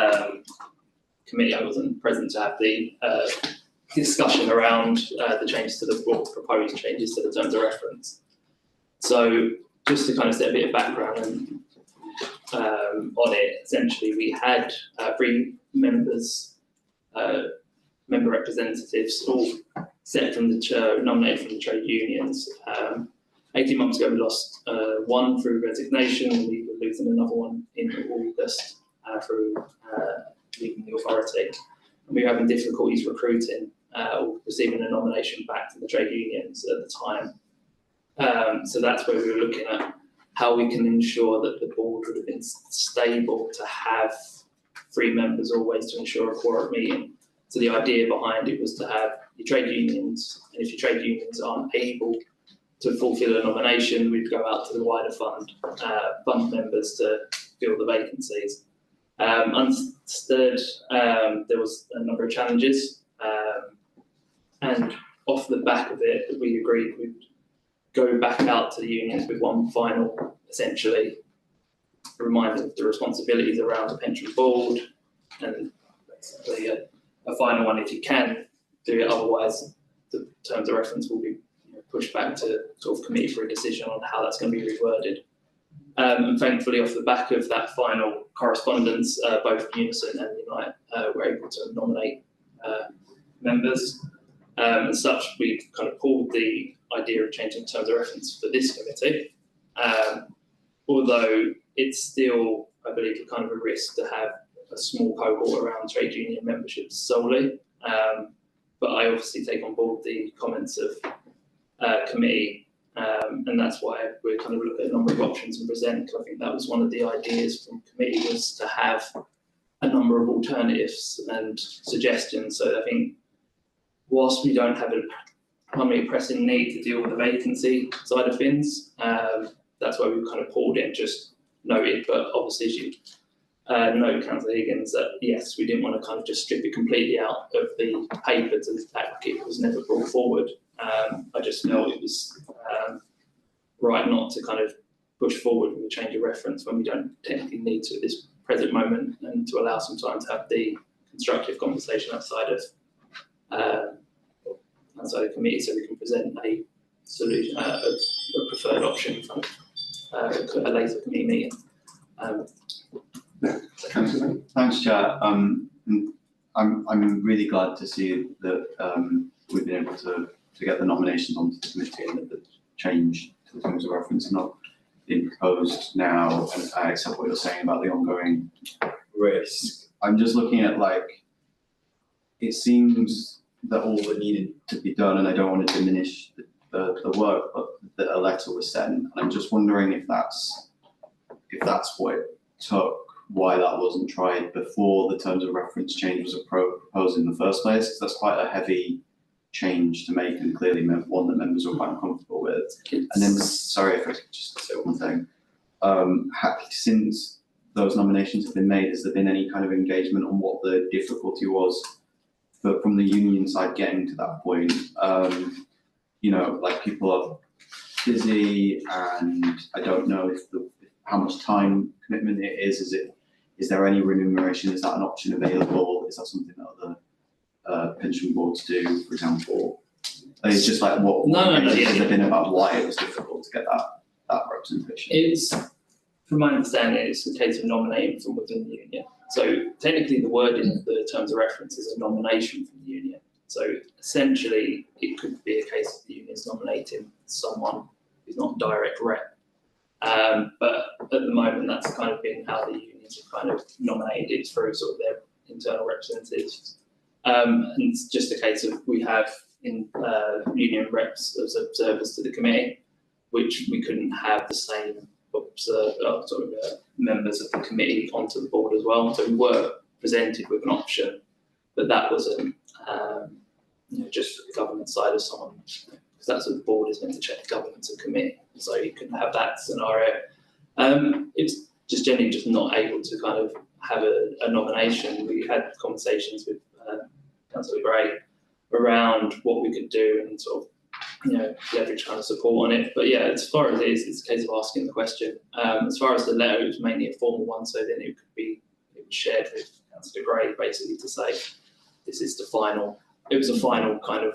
Speaker 7: committee I wasn't present to have the discussion around the changes to the proposed changes to the terms of reference. So just to kind of set a bit of background on it, essentially we had 3 members, member representatives, all set from the nominated from the trade unions. 18 months ago we lost one through resignation, and we were losing another one in August through leaving the authority. And we were having difficulties recruiting or receiving a nomination back to the trade unions at the time. So that's where we were looking at how we can ensure that the board would have been stable to have 3 members always to ensure a quorum meeting. So the idea behind it was to have your trade unions, and if your trade unions aren't able to fulfil a nomination, we'd go out to the wider fund members to fill the vacancies. Instead, there was a number of challenges, and off the back of it, we agreed we'd go back out to the unions with one final, essentially, reminder of the responsibilities around the pension board, and basically a final one if you can do it, otherwise the terms of reference will be pushed back to sort of committee for a decision on how that's going to be reworded. And thankfully, off the back of that final correspondence, both Unison and Unite were able to nominate members. As such, we kind of pulled the idea of changing terms of reference for this committee, although it's still, I believe, a kind of a risk to have a small cohort around trade union memberships solely. But I obviously take on board the comments of committee And that's why we're kind of looking at a number of options and present. I think that was one of the ideas from committee, was to have a number of alternatives and suggestions. So I think whilst we don't have a primary pressing need to deal with the vacancy side of things, that's why we've kind of pulled in, just noted, but obviously as you note, Councillor Higgins, that yes, we didn't want to kind of just strip it completely out of the paper to the advocate. It was never brought forward. I just felt it was right not to kind of push forward with a change of reference when we don't technically need to at this present moment, and to allow some time to have the constructive conversation outside of the committee, so we can present a solution, a preferred option for a later committee meeting.
Speaker 3: Thanks, Chair. I'm really glad to see that we've been able to get the nominations onto the committee, and that the change to the terms of reference is not being proposed now, and I accept what you're saying about the ongoing risk. I'm just looking at, like, it seems that all that needed to be done, and I don't want to diminish the work, but that a letter was sent, and I'm just wondering if that's what it took, why that wasn't tried before the terms of reference change was proposed in the first place, because that's quite a heavy change to make, and clearly one that members were quite uncomfortable with. And then, sorry if I could just say one thing, since those nominations have been made, has there been any kind of engagement on what the difficulty was from the union side getting to that point? You know, like, people are busy, and I don't know if how much time commitment it is. Is there any remuneration? Is that an option available? Is that something that other pension boards do, for example? It's just like, what has there been about why it was difficult to get that representation?
Speaker 7: It's, from my understanding, it's a case of nominating from within the union. So technically the wording of the terms of reference is a nomination from the union. So essentially it could be a case of the union's nominating someone who's not direct rep. But at the moment, that's kind of been how the unions have kind of nominated it, through sort of their internal representatives. And it's just a case of, we have in union reps as observers to the committee, which we couldn't have the same members of the committee onto the board as well. So we were presented with an option, but that wasn't just the government side of someone, because that's what the board is meant to check, the governance of committee. So you couldn't have that scenario. It's just generally just not able to kind of have a nomination. We had conversations with Councillor Gray around what we could do and sort of leverage kind of support on it. But yeah, as far as it is, it's a case of asking the question. As far as the letter, it was mainly a formal one, so then it was shared with Councillor Gray, basically to say this is the final. It was a final kind of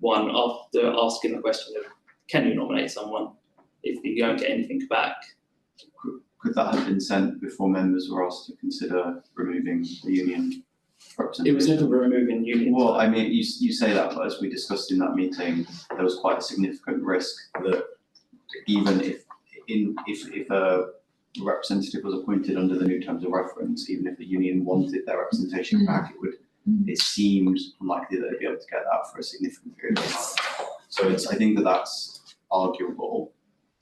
Speaker 7: one after asking the question of, can you nominate someone if you don't get anything back?
Speaker 3: Could that have been sent before members were asked to consider removing the union representation?
Speaker 7: It was never removing union.
Speaker 3: Well, I mean, you say that, but as we discussed in that meeting, there was quite a significant risk that even if a representative was appointed under the new terms of reference, even if the union wanted their representation back, it seemed unlikely that they'd be able to get that for a significant period of time. So I think that's arguable,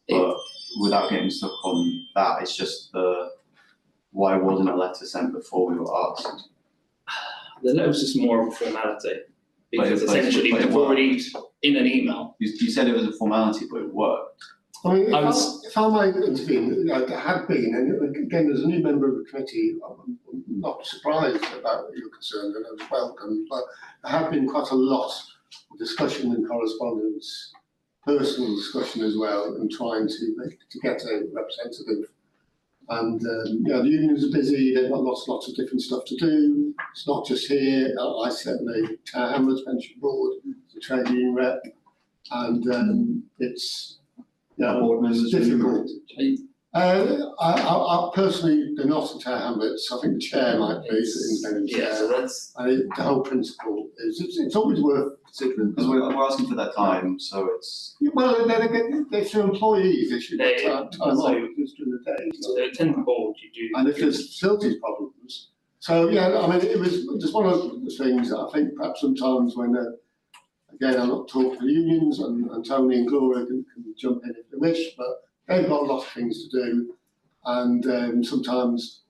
Speaker 3: but without getting stuck on that, it's just why wasn't a letter sent before we were asked?
Speaker 7: The letter was just more of a formality, because essentially we've already, in an email.
Speaker 3: You said it was a formality, but it worked.
Speaker 2: I mean, if I might intervene, there had been, and again, as a new member of the committee, I'm not surprised about your concern, and I was welcome, but there have been quite a lot of discussion and correspondence, personal discussion as well, and trying to get a representative. And the unions are busy, they've got lots of different stuff to do. It's not just here. I sit on the Tower Hamlets Pension Board, the trade union rep, and it's difficult. I personally, they're not in Tower Hamlets. I think the chair might be the independent chair.
Speaker 7: Yeah, so that's.
Speaker 2: The whole principle is it's always worth considering.
Speaker 3: Because we're asking for that time, so it's.
Speaker 2: Well, they're for employees. They should get time off just during the day.
Speaker 7: So they attend the board, you do.
Speaker 2: And if there's facilities problems. So yeah, I mean, it was just one of the things that I think perhaps sometimes when Again, I'm not talking for the unions, and Tony and Gloria can jump in if they wish, but they've got a lot of things to do, and sometimes,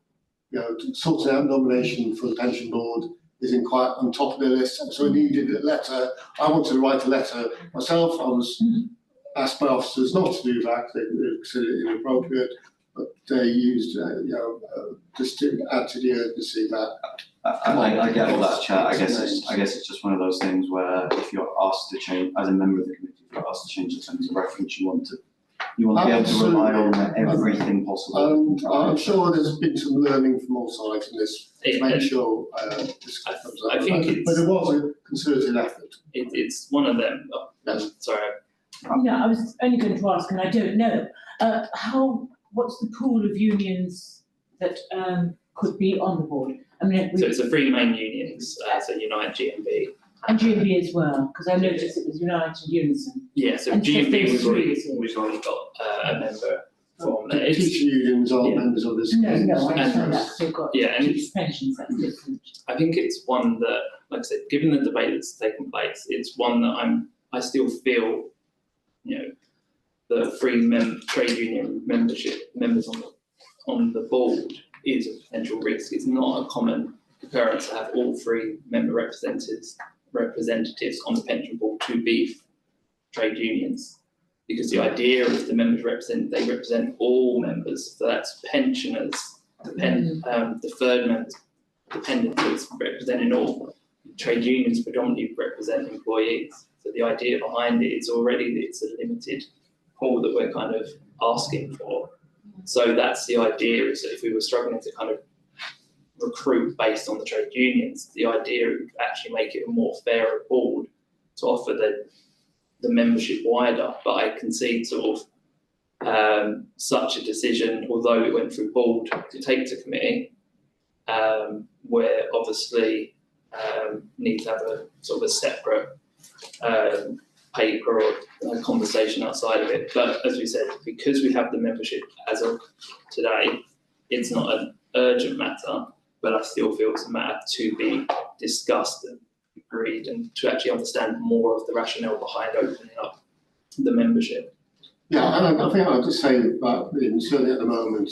Speaker 2: you know, sorting out nomination for the pension board isn't quite on top of their list. So we needed a letter. I wanted to write a letter myself. I was asked by officers not to do that. They considered it inappropriate, but they used, just to add to the urgency that.
Speaker 3: I get all that, Chair. I guess it's just one of those things where if you're asked to change, as a member of the committee, if you're asked to change the terms of reference, you want to be able to rely on everything possible.
Speaker 2: And I'm sure there's been some learning from all sides in this to make sure this comes up.
Speaker 7: I think it's,
Speaker 2: but it was a concerted effort.
Speaker 7: It's one of them. Sorry.
Speaker 1: No, I was only going to ask, and I don't know, what's the pool of unions that could be on the board? I mean,
Speaker 7: So it's the three main unions, so Unite, GMB.
Speaker 1: And GMB as well, because I noticed it was Unite and Unison.
Speaker 7: Yeah, so
Speaker 1: And
Speaker 7: GMB,
Speaker 1: there's
Speaker 7: we've already got a member from there. It's-
Speaker 2: Teacher unions are members of this.
Speaker 1: No, I
Speaker 7: And-
Speaker 1: understand that, they've got
Speaker 7: Yeah, and
Speaker 1: teachers' pensions, that's different.
Speaker 7: I think it's one that, like I said, given the debate that's taken place, it's one that I still feel, you know, the trade union members on the board is a potential risk. It's not a common occurrence to have all three member representatives on the pension board to be trade unions, because the idea is the members they represent all members. So that's pensioners, deferred members, dependents, representing all. Trade unions predominantly represent employees. So the idea behind it is already that it's a limited pool that we're kind of asking for. So that's the idea, is that if we were struggling to kind of recruit based on the trade unions, the idea would actually make it a more fairer board to offer the membership wider. But I concede sort of such a decision, although it went through board, to take to committee, where obviously need to have a sort of a separate paper or a conversation outside of it. But as we said, because we have the membership as of today, it's not an urgent matter, but I still feel it's a matter to be discussed and agreed, and to actually understand more of the rationale behind opening up the membership.
Speaker 2: Yeah, and I think I'll just say that certainly at the moment,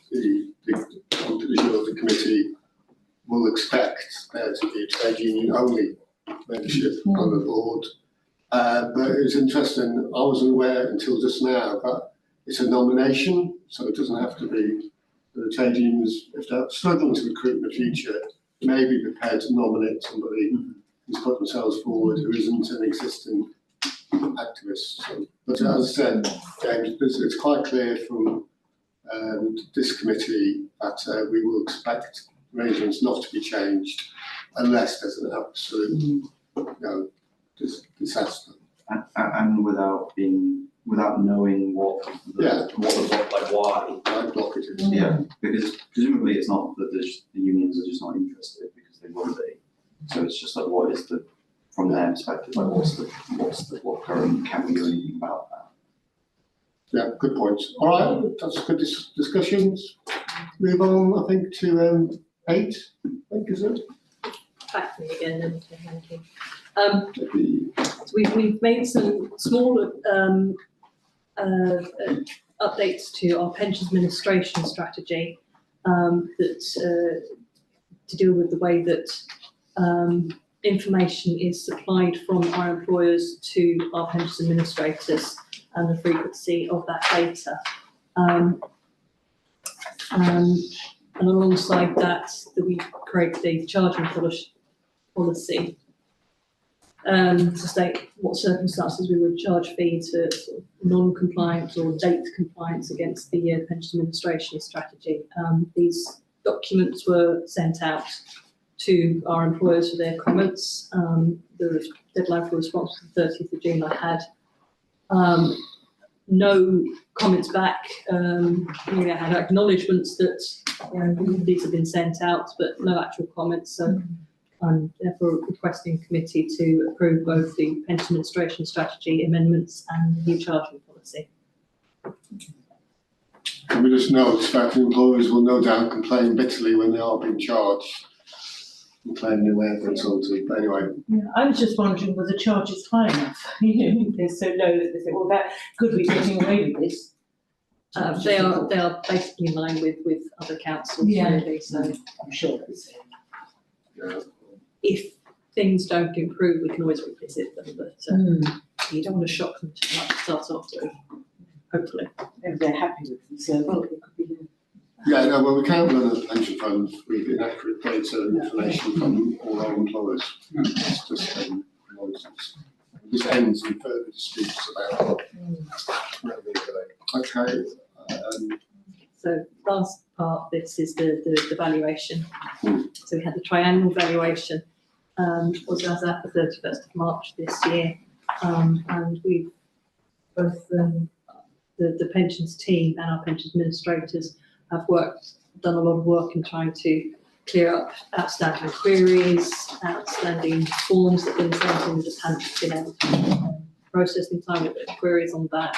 Speaker 2: the committee will expect there to be a trade union only membership on the board. But it's interesting, I wasn't aware until just now that it's a nomination, so it doesn't have to be the trade unions, if they're struggling to recruit in the future, may be prepared to nominate somebody who's put themselves forward who isn't an existing activist. So, but as I said, James, it's quite clear from this committee that we will expect arrangements not to be changed unless there's an absolute disaster.
Speaker 3: And without knowing what why
Speaker 2: block it is.
Speaker 3: Yeah, because presumably it's not that the unions are just not interested, because they will be. So it's just like, what is from their perspective, like what current, can we do anything about that?
Speaker 2: Yeah, good point. All right, that's good discussions. Move on, I think, to 8, I think, is it?
Speaker 13: Back to me again, then, thank you. So we've made some small updates to our pensions administration strategy that to deal with the way that information is supplied from our employers to our pensions administrators and the frequency of that data. And alongside that, we created a charging policy to state what circumstances we would charge fees for sort of non-compliance or date compliance against the pensions administration strategy. These documents were sent out to our employers for their comments. The deadline for response was the 30th of June. I had no comments back. I had acknowledgements that these have been sent out, but no actual comments. So I'm therefore requesting committee to approve both the pension administration strategy amendments and the new charging policy.
Speaker 2: Can we just note that employers will no doubt complain bitterly when they are being charged claiming they may have been sorted, but anyway.
Speaker 1: Yeah, I was just wondering, were the charges high enough? You know, they're so low that they say, well, that could be getting away with this.
Speaker 13: They are basically in line with other councils,
Speaker 1: Yeah.
Speaker 13: really, so
Speaker 1: I'm sure it's.
Speaker 2: Yeah.
Speaker 13: if things don't improve, we can always revisit them, but you don't want to shock them too much to start off with, hopefully.
Speaker 1: If they're happy with them, so well, it could be.
Speaker 2: Yeah, no, well, we can't run a pension fund with inaccurate data and information from all our employers. It's just nonsense. This ends in further disputes about where we go. Okay.
Speaker 13: So last part, this is the valuation. So we had the triennial valuation, was as at the 31st of March this year. And we've both the pensions team and our pensions administrators have done a lot of work in trying to clear up outstanding queries, outstanding forms that have been sent in, just haven't been able to process in time with the queries on that.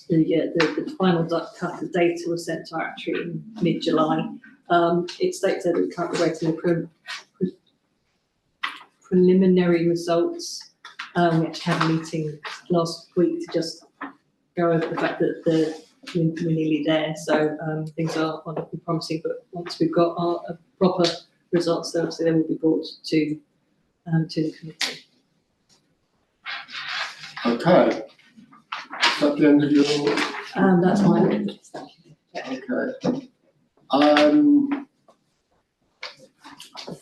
Speaker 13: The final cut of data was sent to our actuary in mid-July. It states that we're currently waiting the preliminary results. We actually had a meeting last week to just go over the fact that we're nearly there, so things are looking promising, but once we've got our proper results, then obviously they will be brought to the committee.
Speaker 2: Okay. Is that the end of your?
Speaker 13: That's my.
Speaker 2: Okay.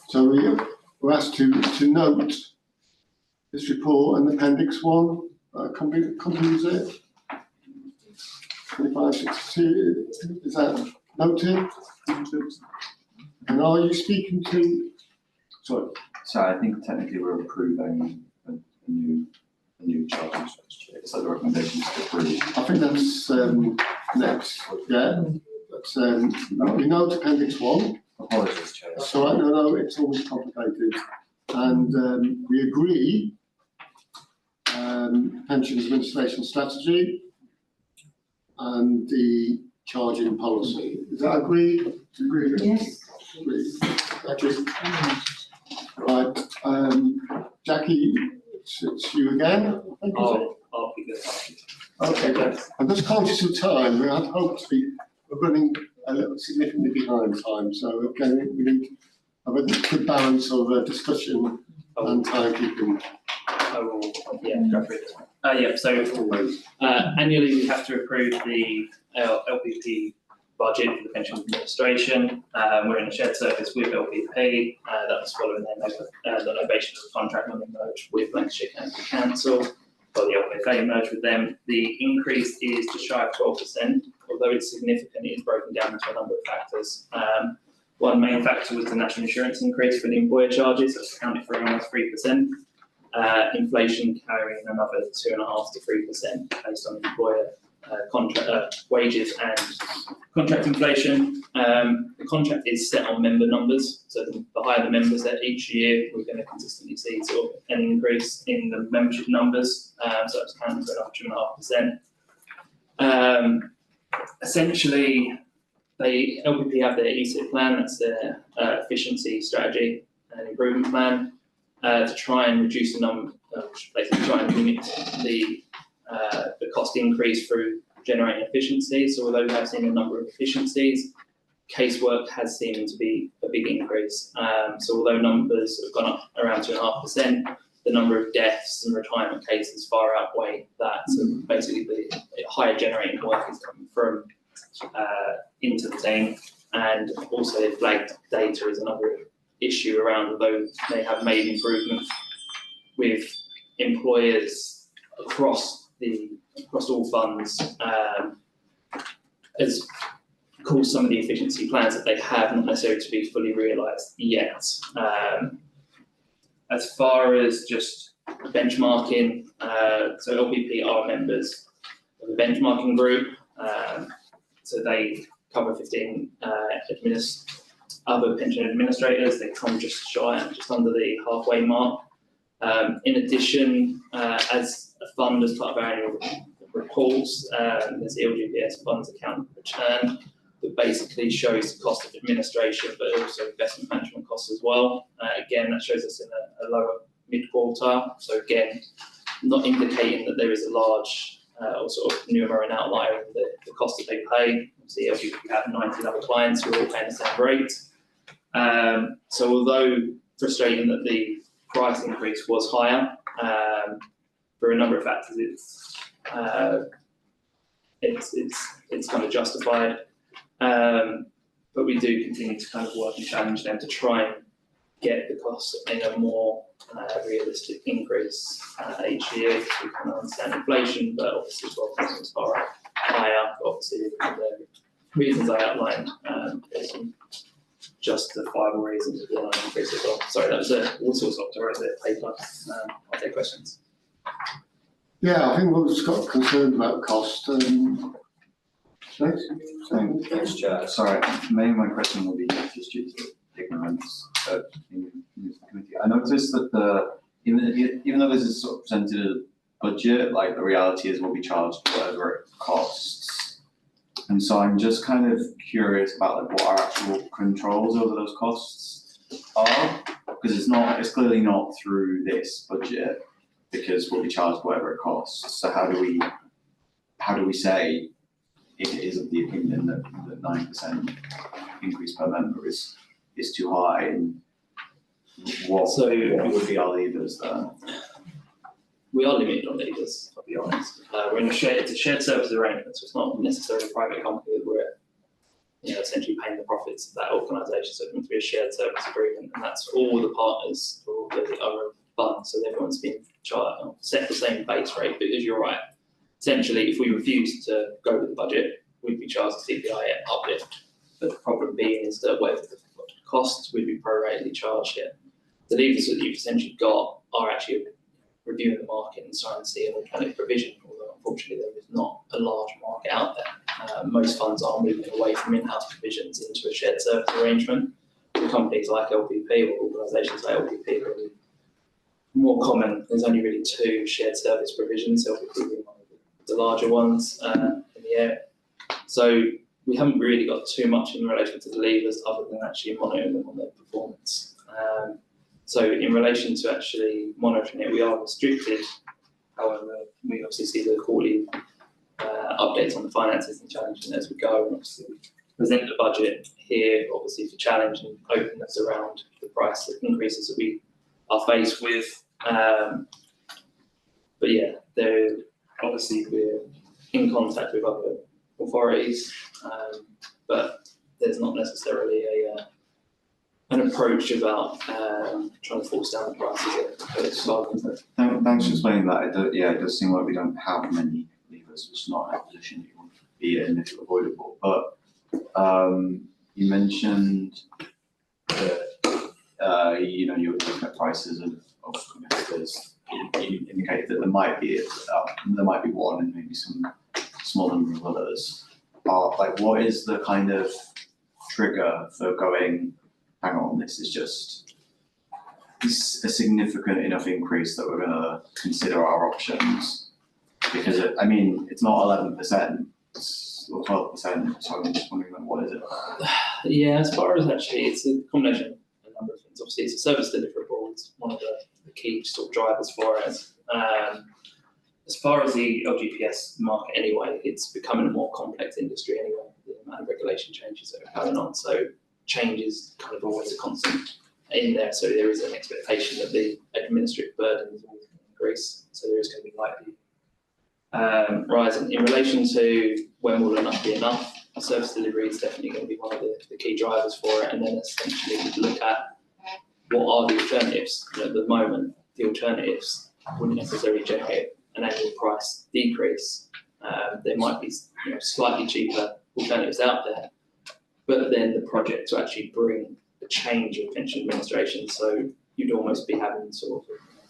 Speaker 2: So we're asked to note this report and Appendix 1. Companies it. 2562. Is that noted? And are you speaking to? Sorry.
Speaker 14: So I think technically we're approving a new charging strategy. It's like the recommendations to approve.
Speaker 2: I think that's next. Yeah. But we note Appendix 1.
Speaker 14: Apologies, Chair.
Speaker 2: That's all right. No, it's always complicated. And we agree pensions administration strategy and the charging policy. Is that agreed? Agreed.
Speaker 1: Yes.
Speaker 2: Agreed. Thank you. Right. Jackie, it's you again.
Speaker 7: I'll be good.
Speaker 2: Okay. I'm just conscious of time. I'd hoped to be running a little significantly behind time. So again, we need to have a good balance of discussion and timekeeping.
Speaker 7: I will, go for it. So annually we have to approve the LPP budget for the pension administration. We're in a shared service with LPP. That was following the novation of the contract when they merged with Lancashire County Council, or the LPFA merged with them. The increase is just shy of 12%, although it's significant, it is broken down into a number of factors. One main factor was the national insurance increase for the employer charges, that's accounted for around 3%. Inflation carrying another 2.5% to 3% based on employer contract wages and contract inflation. The contract is set on member numbers, so the higher the members that each year we're going to consistently see sort of an increase in the membership numbers, so it's accounting for another 2.5%. Essentially, LPP have their ESIP plan, that's their efficiency strategy and improvement plan, to try and reduce the number, basically try and limit the cost increase through generating efficiencies. So although we have seen a number of efficiencies, casework has seemed to be a big increase. So although numbers have gone up around 2.5%, the number of deaths and retirement cases far outweigh that. So basically the higher generating work is coming from into the team, and also the flagged data is another issue around, although they have made improvements with employers across all funds, has caused some of the efficiency plans that they have not necessarily to be fully realised yet. As far as just benchmarking, so LPP are members of the benchmarking group, so they cover 15 other pension administrators. They come just under the halfway mark. In addition, as a fund, as part of our annual reports, there's the LGPS funds account return that basically shows the cost of administration, but also investment management costs as well. Again, that shows us in a lower mid-quartile. So again, not indicating that there is a large or sort of numeric outlier in the cost that they pay. Obviously, as you have 19 other clients who are all paying the same rate. So although frustrating that the price increase was higher, for a number of factors, it's kind of justified. But we do continue to kind of work and challenge them to try and get the costs in a more realistic increase each year. We can understand inflation, but obviously as well as far higher, obviously for the reasons I outlined, there's some justifiable reasons for the increase as well. Sorry, that was all sorts of paper. I'll take questions.
Speaker 2: Yeah, I think we've just got concerned about cost.
Speaker 14: Thanks, Chair. Sorry, maybe my question will be just due to ignorance in the committee. I noticed that even though this is sort of presented as a budget, like the reality is we'll be charged whatever it costs. And so I'm just kind of curious about like what our actual controls over those costs are, because it's clearly not through this budget, because we'll be charged whatever it costs. So how do we say if it is of the opinion that 9% increase per member is too high, and what would be our levers there?
Speaker 7: We are limited on levers, I'll be honest. We're in it's a shared service arrangement, so it's not necessarily a private company that we're essentially paying the profits of that organisation. So it means to be a shared service agreement, and that's all the partners for all the other funds. So everyone's been set the same base rate. Because you're right, essentially, if we refuse to go with the budget, we'd be charged a CPI uplift. But the problem being is that whatever the costs, we'd be proratedly charged here. The levers that you've essentially got are actually reviewing the market and trying to see an alternative provision, although unfortunately there is not a large market out there. Most funds are moving away from in-house provisions into a shared service arrangement. For companies like LPP or organisations like LPP are really more common. There's only really 2 shared service provisions, LPP being one of the larger ones in the area. So we haven't really got too much in relation to the levers other than actually monitoring them on their performance. So in relation to actually monitoring it, we are restricted. However, we obviously see the quarterly updates on the finances and challenging as we go, and obviously present the budget here, obviously for challenge and openness around the price increases that we are faced with. But yeah, obviously we're in contact with other authorities, but there's not necessarily an approach about trying to force down the prices.
Speaker 14: Thanks for explaining that. It does seem like we don't have many levers, which is not a position you want to be in if avoidable. But you mentioned that you were looking at prices of competitors. You indicated that there might be one and maybe some small number of others. What is the kind of trigger for going, hang on, this is a significant enough increase that we're going to consider our options? Because it's not 11%, or 12%, so I'm just wondering what is it?
Speaker 7: Yeah, as far as actually, it's a combination of a number of things. Obviously, it's a service deliverable. It's one of the key sort of drivers for it. As far as the LGPS market anyway, it's becoming a more complex industry anyway, the amount of regulation changes that are going on. So change is kind of always a constant in there. So there is an expectation that the administrative burden is always going to increase. So there is going to be likely rising. In relation to when will enough be enough, service delivery is definitely going to be one of the key drivers for it. And then essentially look at what are the alternatives. At the moment, the alternatives wouldn't necessarily generate an annual price decrease. There might be slightly cheaper alternatives out there, but then the project to actually bring a change in pension administration, so you'd almost be having sort of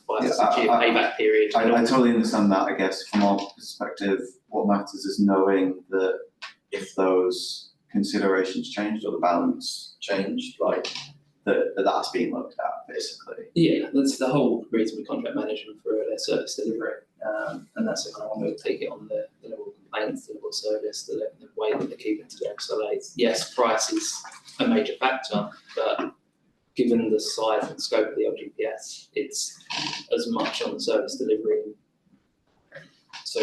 Speaker 7: 5 to 6 year payback period.
Speaker 14: I totally understand that. I guess from our perspective, what matters is knowing that if those considerations changed or the balance changed, that's being looked at, basically.
Speaker 7: Yeah, that's the whole reason we contract management for their service delivery. And that's the kind of one we'll take it on the level of complaints, the level of service, the way that they keep it to their SLAs. Yes, price is a major factor, but given the size and scope of the LGPS, it's as much on the service delivery. So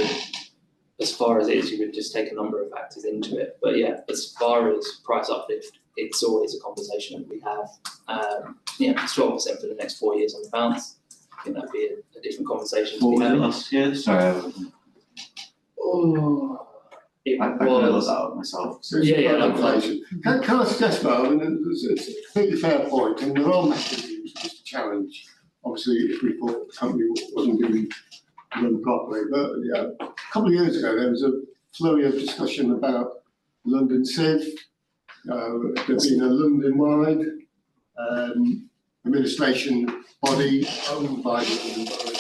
Speaker 7: as far as it is, you would just take a number of factors into it. But yeah, as far as price uplift, it's always a conversation that we have. It's 12% for the next 4 years on the bounce. I think that'd be a different conversation.
Speaker 14: What was it last year? Sorry. I could have looked that up myself.
Speaker 2: Can I suggest, though, I mean, it's a completely fair point, and there are mechanisms just to challenge, obviously, if we thought the company wasn't being run properly. But yeah, a couple of years ago, there was a flurry of discussion about London Civ. There's been a London-wide administration body owned by the London Borough.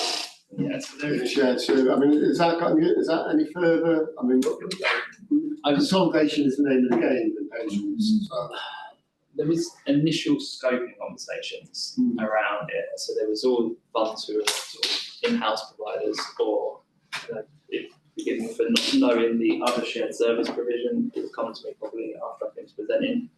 Speaker 7: Yes,
Speaker 2: Shared. So, I mean, is that any further? I mean, consolidation is the name of the game in pensions. So.
Speaker 7: There was initial scoping conversations around it. So there was all funds who were sort of in-house providers, or beginning for not knowing the other shared service provision. It will come to me probably after I finish presenting.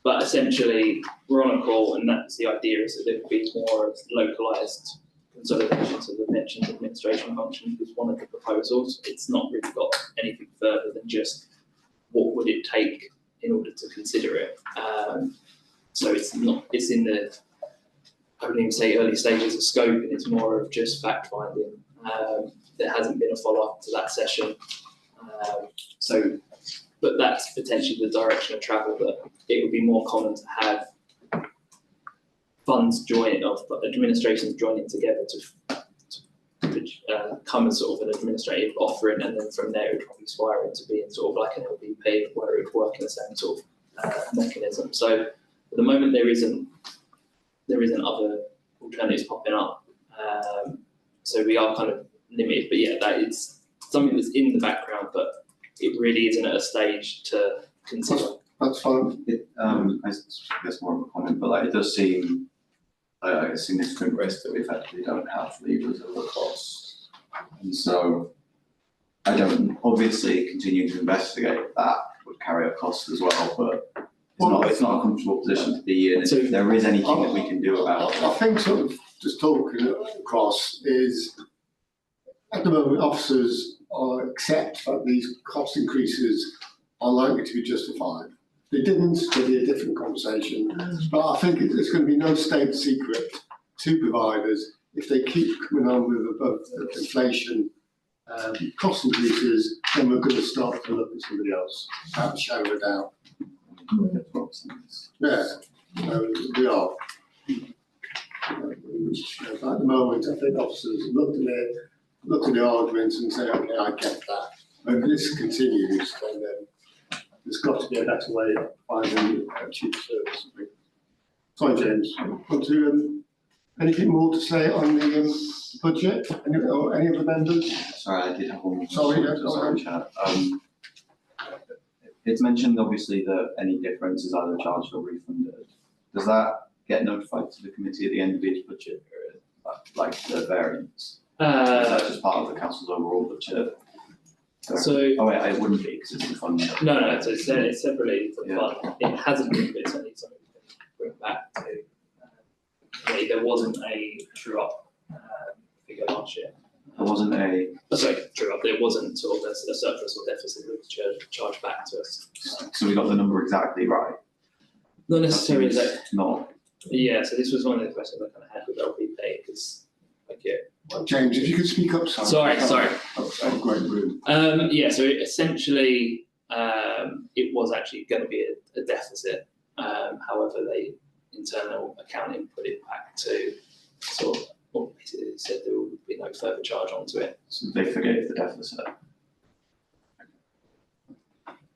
Speaker 7: But essentially, we're on a call, and that's the idea, is that there would be more localised consolidations of the pensions administration function was one of the proposals. It's not really got anything further than just what would it take in order to consider it. So it's in the, I wouldn't even say early stages of scope, and it's more of just fact finding. There hasn't been a follow up to that session. But that's potentially the direction of travel, that it would be more common to have funds administrations joining together to come as sort of an administrative offering, and then from there it would probably aspire into being sort of like an LPP where it would work in the same sort of mechanism. So at the moment there isn't other alternatives popping up. So we are kind of limited, but yeah, that is something that's in the background, but it really isn't at a stage to consider.
Speaker 2: That's fine.
Speaker 14: I guess more of a comment, but it does seem a significant risk that we effectively don't have levers of the cost. And so I don't, obviously continuing to investigate that would carry a cost as well, but it's not a comfortable position to be in. If there is anything that we can do about it.
Speaker 2: I think sort of just talking across is, at the moment, officers accept that these cost increases are likely to be justified. If they didn't, there'd be a different conversation. But I think it's going to be no state secret to providers if they keep coming on with above inflation cost increases, then we're going to start to look at somebody else, without a shadow of a doubt. Yeah, we are. At the moment, I think officers look at the arguments and say, okay, I get that. But if this continues, then there's got to be a better way of finding a cheaper service. Sorry, James. Want to anything more to say on the budget? Any of the members?
Speaker 14: Sorry, I did have one.
Speaker 2: Sorry,
Speaker 14: Chair. It's mentioned obviously that any difference is either charged or refunded. Does that get notified to the committee at the end of each budget period, like the variance? Is that just part of the council's overall budget? It wouldn't be because it's the fund.
Speaker 7: No, so it's separately for the fund. It hasn't been, but it's only something we can bring back to. There wasn't a true up figure last year.
Speaker 14: There wasn't
Speaker 7: true up. There wasn't sort of a surplus or deficit that was charged back to us.
Speaker 14: So we got the number exactly right.
Speaker 7: Not necessarily
Speaker 14: that. Not.
Speaker 7: Yeah, so this was one of the questions I kind of had with LPP because,
Speaker 2: James, if you could speak up.
Speaker 7: Sorry.
Speaker 2: Oh, great room.
Speaker 7: So essentially, it was actually going to be a deficit. However, internal accounting put it back to sort of, basically said there would be no further charge onto it.
Speaker 14: So they forgave the deficit.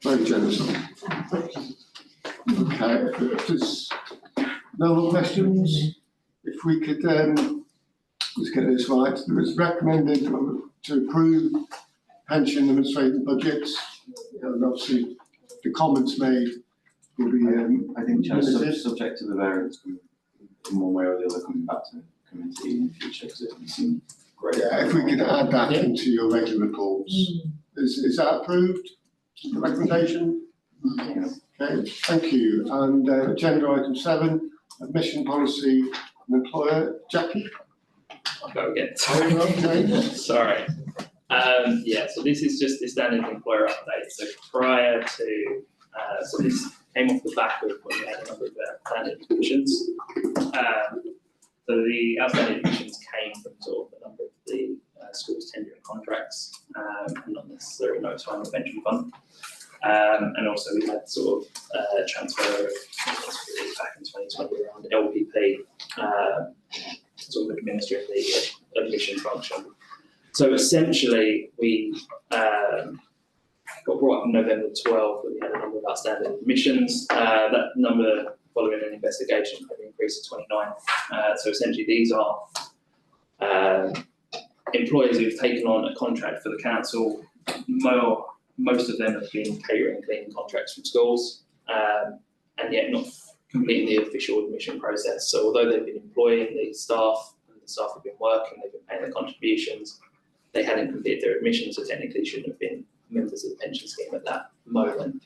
Speaker 2: Very generous. Okay, if there's no more questions, if we could let's get this right. It was recommended to approve pension administrative budgets, and obviously the comments made will be
Speaker 14: I think subject to the variance in one way or the other coming back to the committee in the future, because it doesn't seem
Speaker 7: great.
Speaker 2: Yeah, if we could add that into your regular reports. Is that approved, the recommendation? Okay, thank you. And agenda item 7, admission policy and employer. Jackie?
Speaker 7: I'll go again.
Speaker 2: Okay.
Speaker 7: Sorry. Yeah, so this is just the standard employer update. So prior to, so this came off the back of when we had a number of outstanding admissions. So the outstanding admissions came from sort of a number of the schools tendering contracts, and not necessarily notifying the pension fund. And also we had sort of transfer of back in 2020 around LPP, sort of administering the admission function. So essentially we got brought up on November 12th, that we had a number of outstanding admissions. That number, following an investigation, had increased to 29. So essentially these are employers who've taken on a contract for the council. Most of them have been catering and cleaning contracts from schools, and yet not completing the official admission process. So although they've been employing the staff, and the staff have been working, they've been paying their contributions, they hadn't completed their admission, so technically shouldn't have been members of the pension scheme at that moment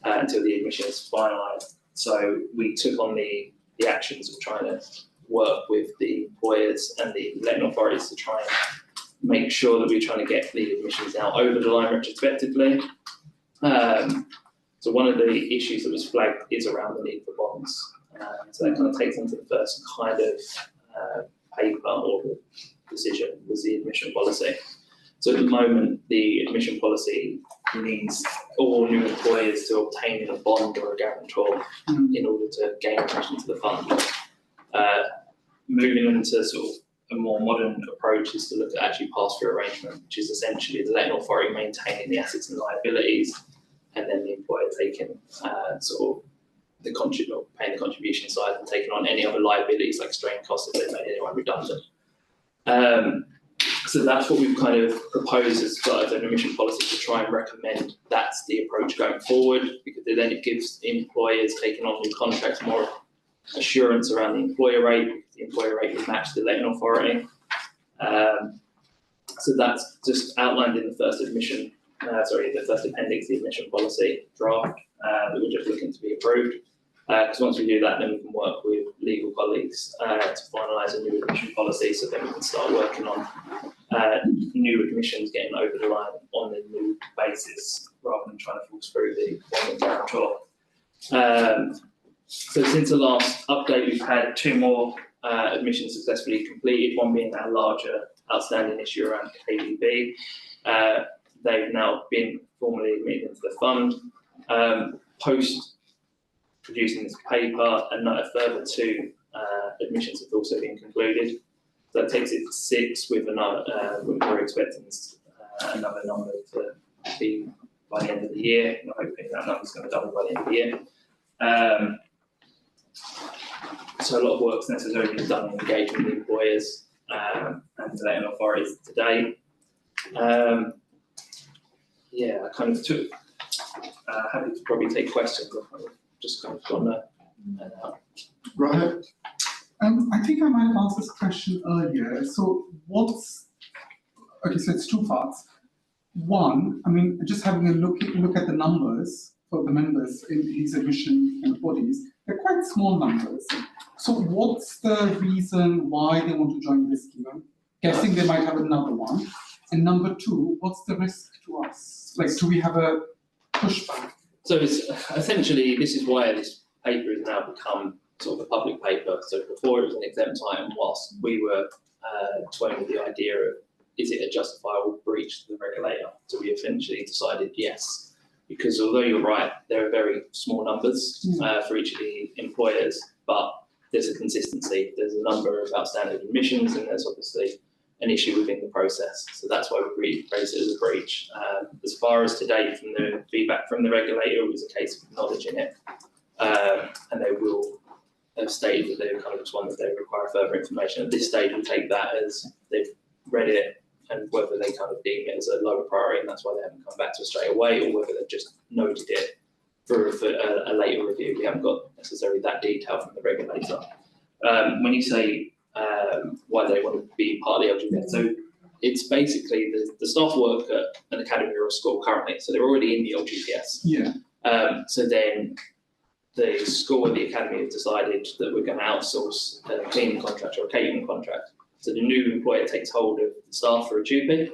Speaker 7: until the admission is finalised. So we took on the actions of trying to work with the employers and the letting authorities to try and make sure that we're trying to get the admissions now over the line retrospectively. So one of the issues that was flagged is around the need for bonds. So that kind of takes into the first kind of paper or decision was the admission policy. So at the moment, the admission policy needs all new employers to obtain a bond or a guarantor in order to gain admission to the fund. Moving into sort of a more modern approach is to look at actually pass-through arrangement, which is essentially the letting authority maintaining the assets and liabilities, and then the employer taking sort of paying the contribution side and taking on any other liabilities like strain costs if they made anyone redundant. So that's what we've kind of proposed as part of an admission policy, to try and recommend that's the approach going forward, because then it gives employers taking on new contracts more assurance around the employer rate, because the employer rate will match the letting authority. So that's just outlined in the first admission, the first appendix, the admission policy draft, that we're just looking to be approved. Because once we do that, then we can work with legal colleagues to finalise a new admission policy, so then we can start working on new admissions getting over the line on the new basis, rather than trying to force through the one guarantor. So since the last update, we've had 2 more admissions successfully completed, one being our larger outstanding issue around KDB. They've now been formally admitted into the fund. Post producing this paper, and a further 2 admissions have also been concluded. So that takes it to 6, with another, we're expecting another number to be by the end of the year. I'm hoping that number's going to double by the end of the year. So a lot of work's necessarily been done in engagement with employers and letting authorities today. Yeah, I kind of took, happy to probably take questions. I've just kind of gone out.
Speaker 2: Right.
Speaker 10: I think I might have asked this question earlier. So okay, so it's 2 parts. One, I mean, just having a look at the numbers for the members in these admission and bodies, they're quite small numbers. So what's the reason why they want to join this scheme? I'm guessing they might have another one. And number 2, what's the risk to us? Like, do we have a pushback?
Speaker 7: So it's essentially, this is why this paper has now become sort of a public paper. So before it was an exempt item, whilst we were toying with the idea of, is it a justifiable breach to the regulator? So we eventually decided yes, because although you're right, there are very small numbers for each of the employers, but there's a consistency. There's a number of outstanding admissions, and there's obviously an issue within the process. So that's why we raised it as a breach. As far as today, from the feedback from the regulator, it was a case of acknowledging it, and they will have stated that they would kind of respond that they require further information. At this stage, we'll take that as they've read it, and whether they kind of deem it as a lower priority, and that's why they haven't come back to us straight away, or whether they've just noted it for a later review. We haven't got necessarily that detail from the regulator. When you say why they want to be part of the LGBT, so it's basically the staff work at an academy or a school currently, so they're already in the old GPS.
Speaker 10: Yeah.
Speaker 7: So then the school or the academy have decided that we're going to outsource a cleaning contract or a catering contract. So the new employer takes hold of the staff for a TUPE,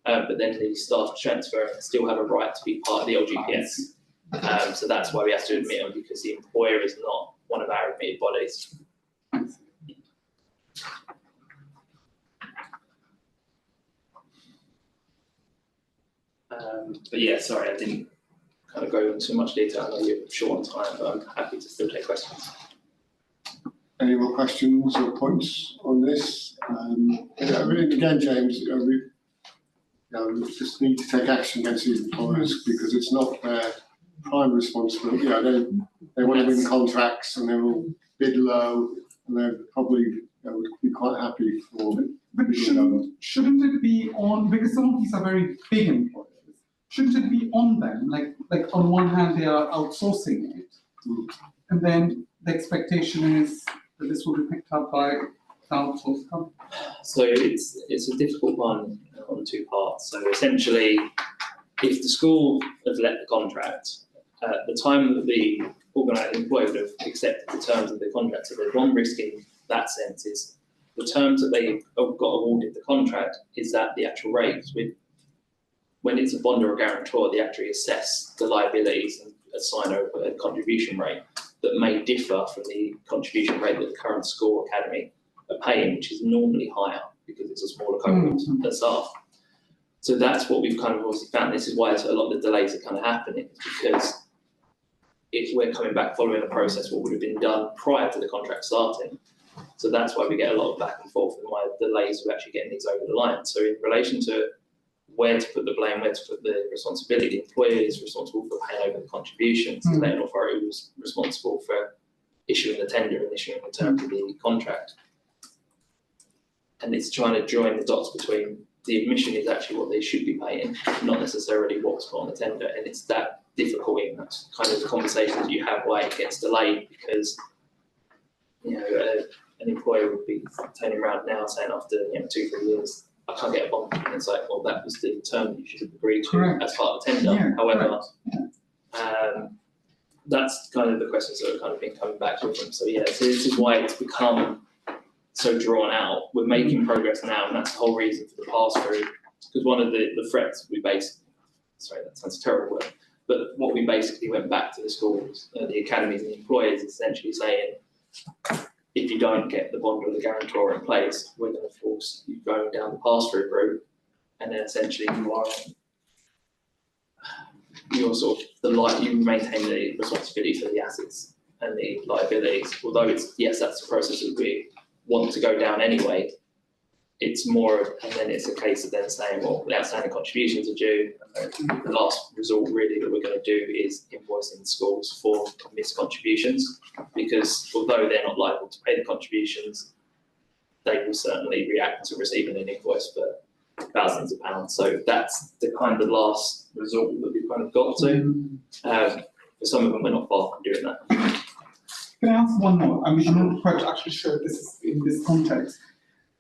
Speaker 7: but then the staff transfer and still have a right to be part of the old GPS. So that's why we have to admit them, because the employer is not one of our admitted bodies. But yeah, sorry, I didn't kind of go into too much detail. I know you're short on time, but I'm happy to still take questions.
Speaker 2: Any more questions or points on this? Again, James, we just need to take action against these employers because it's not their prime responsibility. They want to win contracts and they will bid low, and they're probably would be quite happy for.
Speaker 10: But shouldn't it be on, because some of these are very big employers, shouldn't it be on them? Like on one hand, they are outsourcing it, and then the expectation is that this will be picked up by the outsourced company.
Speaker 7: So it's a difficult one on two parts. So essentially, if the school has let the contract, the time that the organised employer would have accepted the terms of the contract, so there's one risk in that sense is the terms that they got awarded the contract is that the actual rate. When it's a bond or a guarantor, they actually assess the liabilities and assign a contribution rate that may differ from the contribution rate that the current school academy are paying, which is normally higher because it's a smaller cohort of staff. So that's what we've kind of obviously found. This is why a lot of the delays are kind of happening, because if we're coming back following a process, what would have been done prior to the contract starting. So that's why we get a lot of back and forth and why delays of actually getting these over the line. So in relation to where to put the blame, where to put the responsibility, the employer is responsible for paying over the contributions. The letting authority was responsible for issuing the tender and issuing the terms of the contract. And it's trying to join the dots between the admission is actually what they should be paying, not necessarily what's put on the tender. And it's that difficult in that kind of the conversations you have why it gets delayed, because an employer would be turning around now saying after 2-3 years, I can't get a bond. And it's like, well, that was the term you should have agreed to as part of the tender.
Speaker 10: Yeah,
Speaker 7: however, that's kind of the questions that have kind of been coming back with them. So so this is why it's become so drawn out. We're making progress now, and that's the whole reason for the pass-through. Because one of the threats we sorry, that sounds a terrible word, but what we basically went back to the schools, the academies and the employers, essentially saying, if you don't get the bond or the guarantor in place, we're going to force you going down the pass-through route, and then essentially you maintain the responsibility for the assets and the liabilities. Although that's the process that we want to go down anyway. It's more, and then it's a case of then saying, well, the outstanding contributions are due. And the last resort really that we're going to do is invoicing schools for missed contributions, because although they're not liable to pay the contributions, they will certainly react to receiving an invoice for thousands of pounds. So that's the kind of last resort that we've kind of got to. For some of them, we're not far from doing that.
Speaker 10: Can I ask one more? I mean, I'm not quite actually sure this is in this context.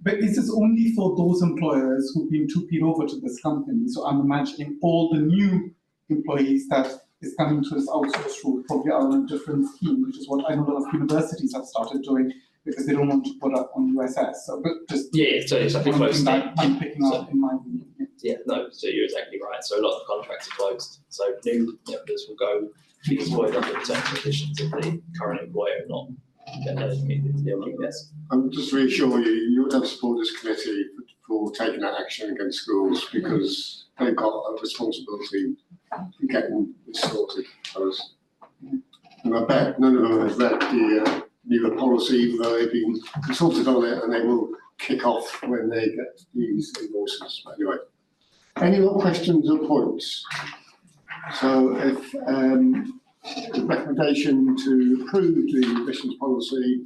Speaker 10: But is this only for those employers who've been TUPE'd over to this company? So I'm imagining all the new employees that is coming to this outsourced route probably are on a different scheme, which is what I know a lot of universities have started doing because they don't want to put up on USS. So, but just
Speaker 7: so it's like a closed
Speaker 10: that I'm picking up in my opinion.
Speaker 7: So you're exactly right. So a lot of the contracts are closed. So new members will go be employed under the terms and conditions of the current employer, not the LGS.
Speaker 2: I'm just to reassure you, you would have support this committee for taking that action against schools because they've got a responsibility in getting this sorted. And I bet none of them have read the newer policy, even though they've been consulted on it, and they will kick off when they get these invoices. Anyway, any more questions or points? So if the recommendation to approve the admissions policy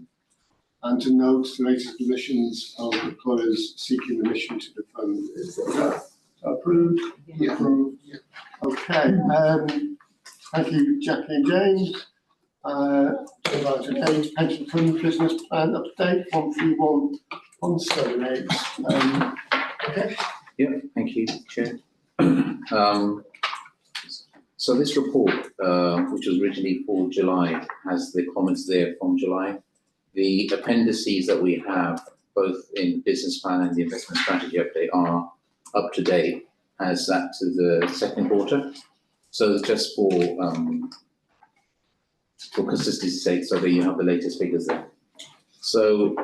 Speaker 2: and to note the latest positions of employers seeking admission to the fund. Is that approved?
Speaker 10: Yeah.
Speaker 2: Approved. Okay. Thank you, Jackie and James. James Pension Fund Business Plan Update 131 on 78. Okay.
Speaker 4: Yeah, thank you, Chair. So this report, which was originally for July, has the comments there from July. The appendices that we have, both in business plan and the investment strategy update, are up to date as that to the second quarter. So just for consistency's sake, so that you have the latest figures there. So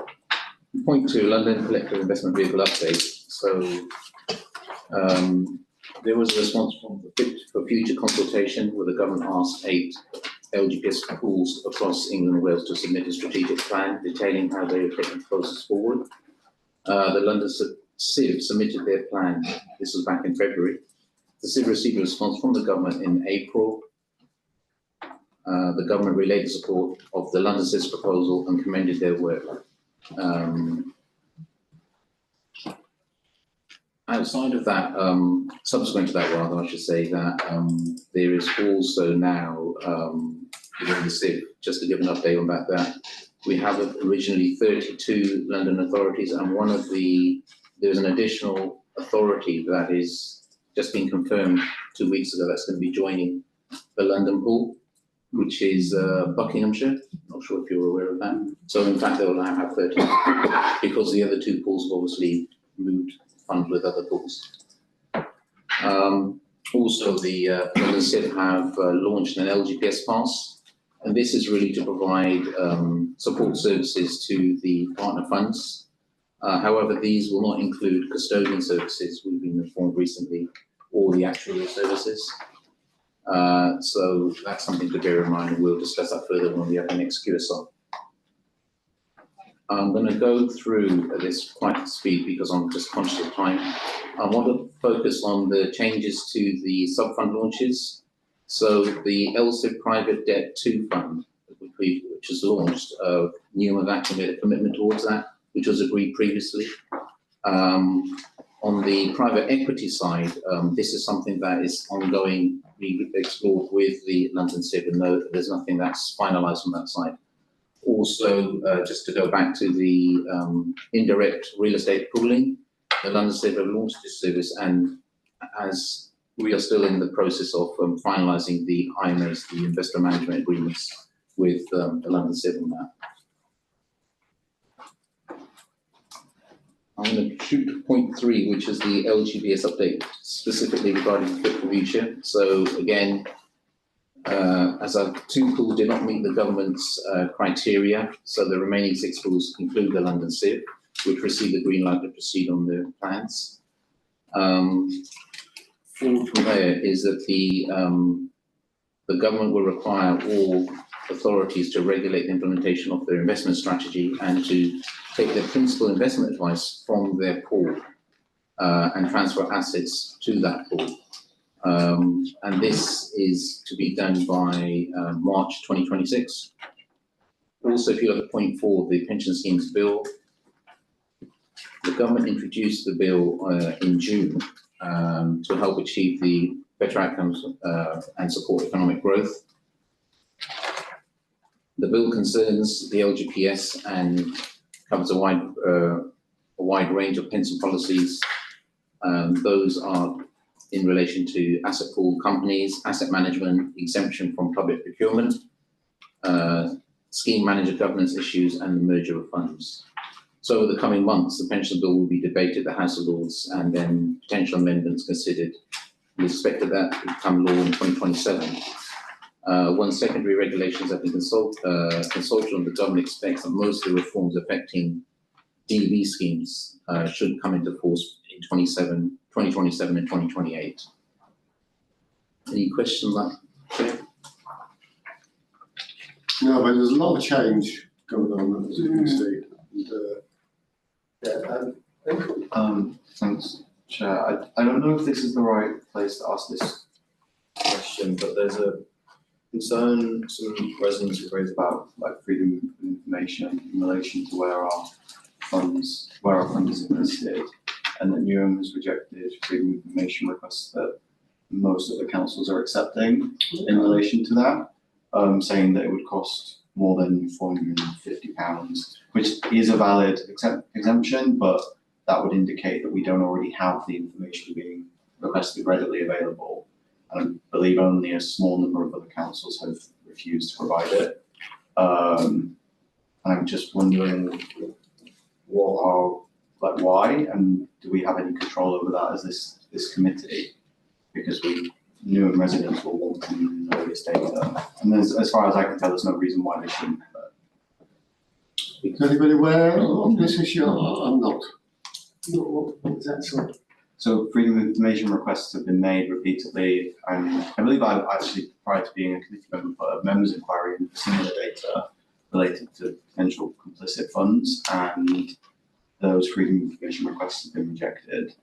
Speaker 4: point 2, London Collective Investment Vehicle Update. So there was a response for future consultation where the government asked 8 LGPS pools across England and Wales to submit a strategic plan detailing how they are taking process forward. The London CIV submitted their plan. This was back in February. The CIV received a response from the government in April. The government relayed the support of the London CIV's proposal and commended their work. Outside of that, subsequent to that rather, I should say that there is also now within the CIV, just to give an update on that we have originally 32 London authorities, and there's an additional authority that is just been confirmed 2 weeks ago that's going to be joining the London pool, which is Buckinghamshire. Not sure if you're aware of that. So in fact, they will now have 30 because the other 2 pools have obviously moved funds with other pools. Also, the London CIV have launched an LGPS pass, and this is really to provide support services to the partner funds. However, these will not include custodian services, we've been informed recently, or the actuarial services. So that's something to bear in mind, and we'll discuss that further when we have the next QSR. I'm going to go through this quite at speed because I'm just conscious of time. I want to focus on the changes to the sub-fund launches. So the LCIV Private Debt 2 Fund, which was launched, Newham have actually made a commitment towards that, which was agreed previously. On the private equity side, this is something that is ongoing, being explored with the London CIV, and no, there's nothing that's finalised on that side. Also, just to go back to the indirect real estate pooling, the London CIV have launched this service, and as we are still in the process of finalising the IMAs, the investor management agreements with the London CIV on that. I'm going to shoot to point 3, which is the LGPS update, specifically regarding Fit for Future. So again, as our 2 pools did not meet the government's criteria, so the remaining 6 pools include the London CIV, which received the green light to proceed on their plans. Forward from there is that the government will require all authorities to regulate the implementation of their investment strategy and to take their principal investment advice from their pool and transfer assets to that pool. And this is to be done by March 2026. Also, if you look at point 4, the pension schemes bill, the government introduced the bill in June to help achieve the better outcomes and support economic growth. The bill concerns the LGPS and covers a wide range of pension policies. Those are in relation to asset pool companies, asset management, exemption from public procurement, scheme manager governance issues, and the merger of funds. So over the coming months, the pension bill will be debated at the House of Lords and then potential amendments considered. We expect that to become law in 2027. Once secondary regulations have been consulted on, the government expects that most of the reforms affecting DB schemes should come into force in 2027 and 2028. Any questions on that?
Speaker 2: No, but there's a lot of change going on, as you can see. And,
Speaker 14: Thanks, Chair. I don't know if this is the right place to ask this question, but there's a concern some residents have raised about like freedom of information in relation to where our fund is invested, and that Newham has rejected freedom of information requests that most of the councils are accepting in relation to that, saying that it would cost more than £450, which is a valid exemption, but that would indicate that we don't already have the information being requested readily available. And I believe only a small number of other councils have refused to provide it. I'm just wondering why, and do we have any control over that as this committee? Because Newham residents will want to know this data, and as far as I can tell, there's no reason why they shouldn't.
Speaker 2: Is anybody aware of this issue? I'm not. What is that sort of?
Speaker 14: So freedom of information requests have been made repeatedly, and I believe I've actually, prior to being a committee member, put a members' inquiry into similar data related to potential complicit funds, and those freedom of information requests have been rejected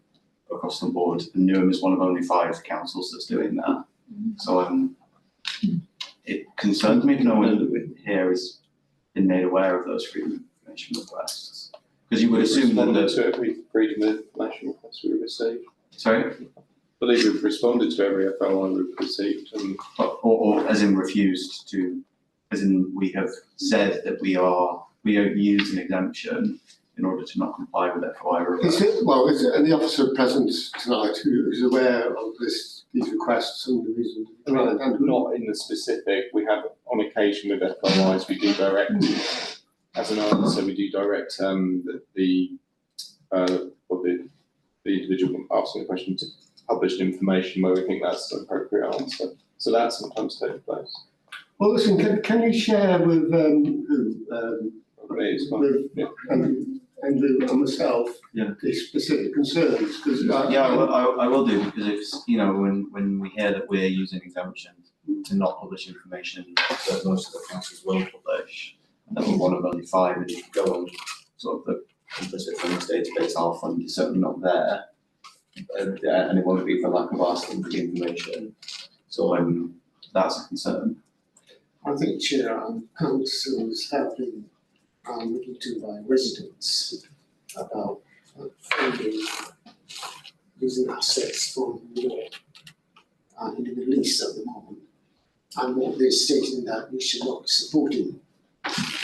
Speaker 14: across the board. And Newham is one of only 5 councils that's doing that. So it concerns me if no one here has been made aware of those freedom of information requests. Because you would assume that
Speaker 15: to every freedom of information request we received.
Speaker 14: Sorry?
Speaker 15: I believe we've responded to every FOI we've received.
Speaker 14: Or as in refused to, as in we have said that we have used an exemption in order to not comply with FOI requests.
Speaker 2: Is it any officer present tonight who is aware of these requests and the reason?
Speaker 15: Not in the specific. We have on occasion with FOIs, we do direct, as an answer, we do direct the individual asking the question to publish information where we think that's an appropriate answer. So that sometimes takes place.
Speaker 2: Well, listen, can you share with Andrew and myself the specific concerns?
Speaker 14: I will do, because if when we hear that we're using exemption to not publish information that most of the councils will publish, and that we're one of only 5, and if you go on sort of the complicit funds database, our fund is certainly not there, and it won't be for lack of asking for the information. So that's a concern.
Speaker 11: I think, Chair, councils have been looking to by residents about funding using assets from Europe in the Middle East at the moment, and what they're stating that we should not be supporting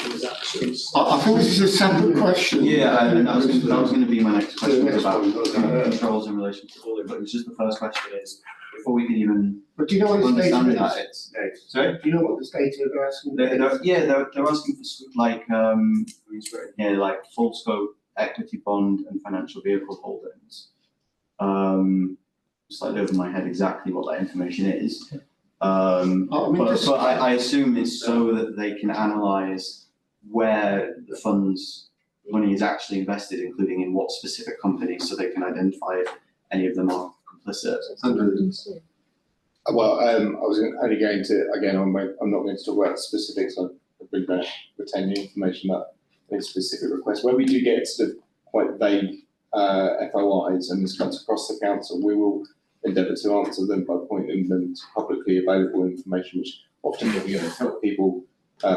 Speaker 11: those actions.
Speaker 2: I think this is a separate question.
Speaker 14: Yeah, and that was going to be my next question about controls in relation to all of it, but it was just the first question is, before we can even
Speaker 2: But do you know what the
Speaker 14: understand
Speaker 2: data
Speaker 14: that,
Speaker 2: is?
Speaker 14: Sorry?
Speaker 2: Do you know what the data they're asking?
Speaker 14: They're asking for like it's written here, like full scope equity bond and financial vehicle holdings. Slightly over my head exactly what that information is. But I assume it's so that they can analyse where the fund's money is actually invested, including in what specific companies, so they can identify if any of them are complicit.
Speaker 15: Well, I was only going to, again, I'm not going to talk about specifics. I've been retaining information about any specific requests. Where we do get sort of quite vague FOIs, and this comes across the council, we will endeavour to answer them by pointing them to publicly available information, which often will help people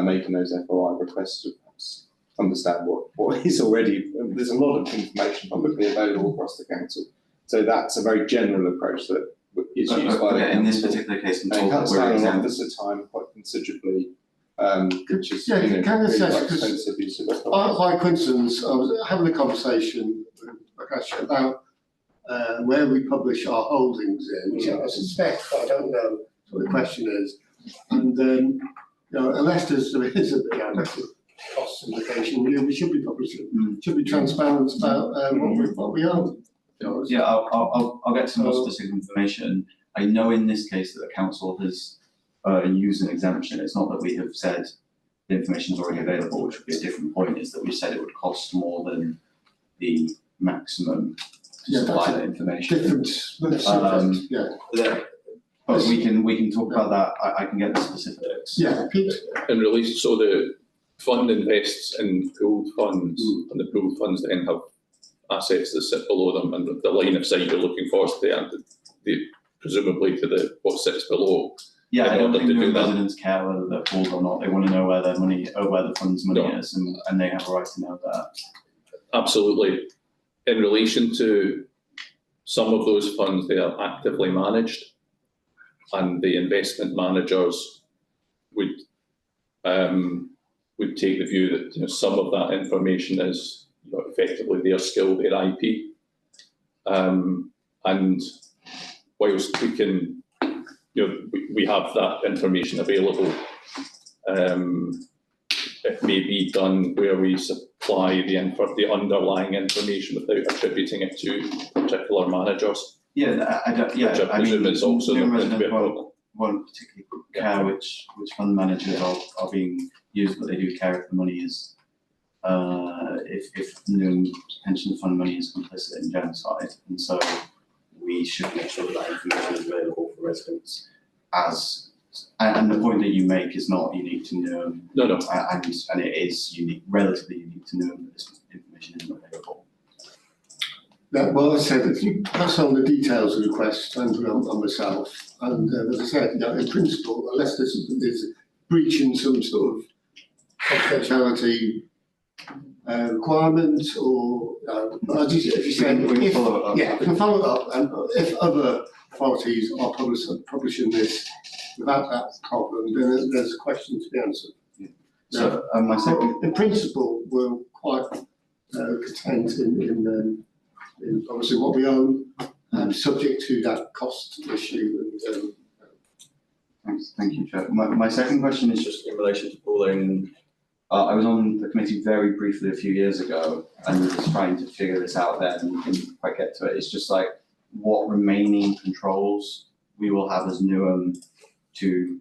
Speaker 15: making those FOI requests to perhaps understand what is already. There's a lot of information publicly available across the council. So that's a very general approach that is used by the council.
Speaker 14: In this particular case,
Speaker 15: and cuts down on officer time quite considerably, which is
Speaker 2: can I say,
Speaker 15: expensive use of FOIs.
Speaker 2: By coincidence, I was having a conversation with Prakash about where we publish our holdings in, which I suspect, but I don't know what the question is. And unless there is a cost implication, we should be publishing, should be transparent about what we own.
Speaker 14: Yeah, I'll get some more specific information. I know in this case that the council has used an exemption. It's not that we have said the information is already available, which would be a different point. Is that we said it would cost more than the maximum to supply that information. But we can talk about that. I can get the specifics.
Speaker 2: Yeah, Pete.
Speaker 16: In relation, so the fund invests in pooled funds, and the pooled funds then have assets that sit below them, and the line of sight you're looking for is presumably to what sits below.
Speaker 14: Yeah, I don't think the residents care whether they're pooled or not. They want to know where their money or where the fund's money is, and they have a right to know that.
Speaker 16: Absolutely. In relation to some of those funds, they are actively managed, and the investment managers would take the view that some of that information is effectively their skill, their IP. And whilst we can, we have that information available, it may be done where we supply the underlying information without attributing it to particular managers.
Speaker 14: Yeah,
Speaker 16: Which I presume is also not going to be a problem.
Speaker 14: Won't particularly care which fund managers are being used, but they do care if the money is, if the pension fund money is complicit in genocide. And so we should make sure that information is available for residents and the point that you make is not unique to Newham.
Speaker 16: No.
Speaker 14: And it is relatively unique to Newham that this information is not available.
Speaker 2: Yeah, well, as I said, if you pass on the details of the request and on myself, and as I said, in principle, unless there's breaching some sort of confidentiality requirement, or as you said,
Speaker 14: we can follow up.
Speaker 2: Yeah, we can follow up, and if other authorities are publishing this without that problem, then there's a question to be answered.
Speaker 14: Yeah. So my second,
Speaker 2: in principle, we're quite content in obviously what we own, subject to that cost issue.
Speaker 14: Thank you, Chair. My second question is just in relation to pooling. I was on the committee very briefly a few years ago, and we were just trying to figure this out then, and we didn't quite get to it. It's just like what remaining controls we will have as Newham to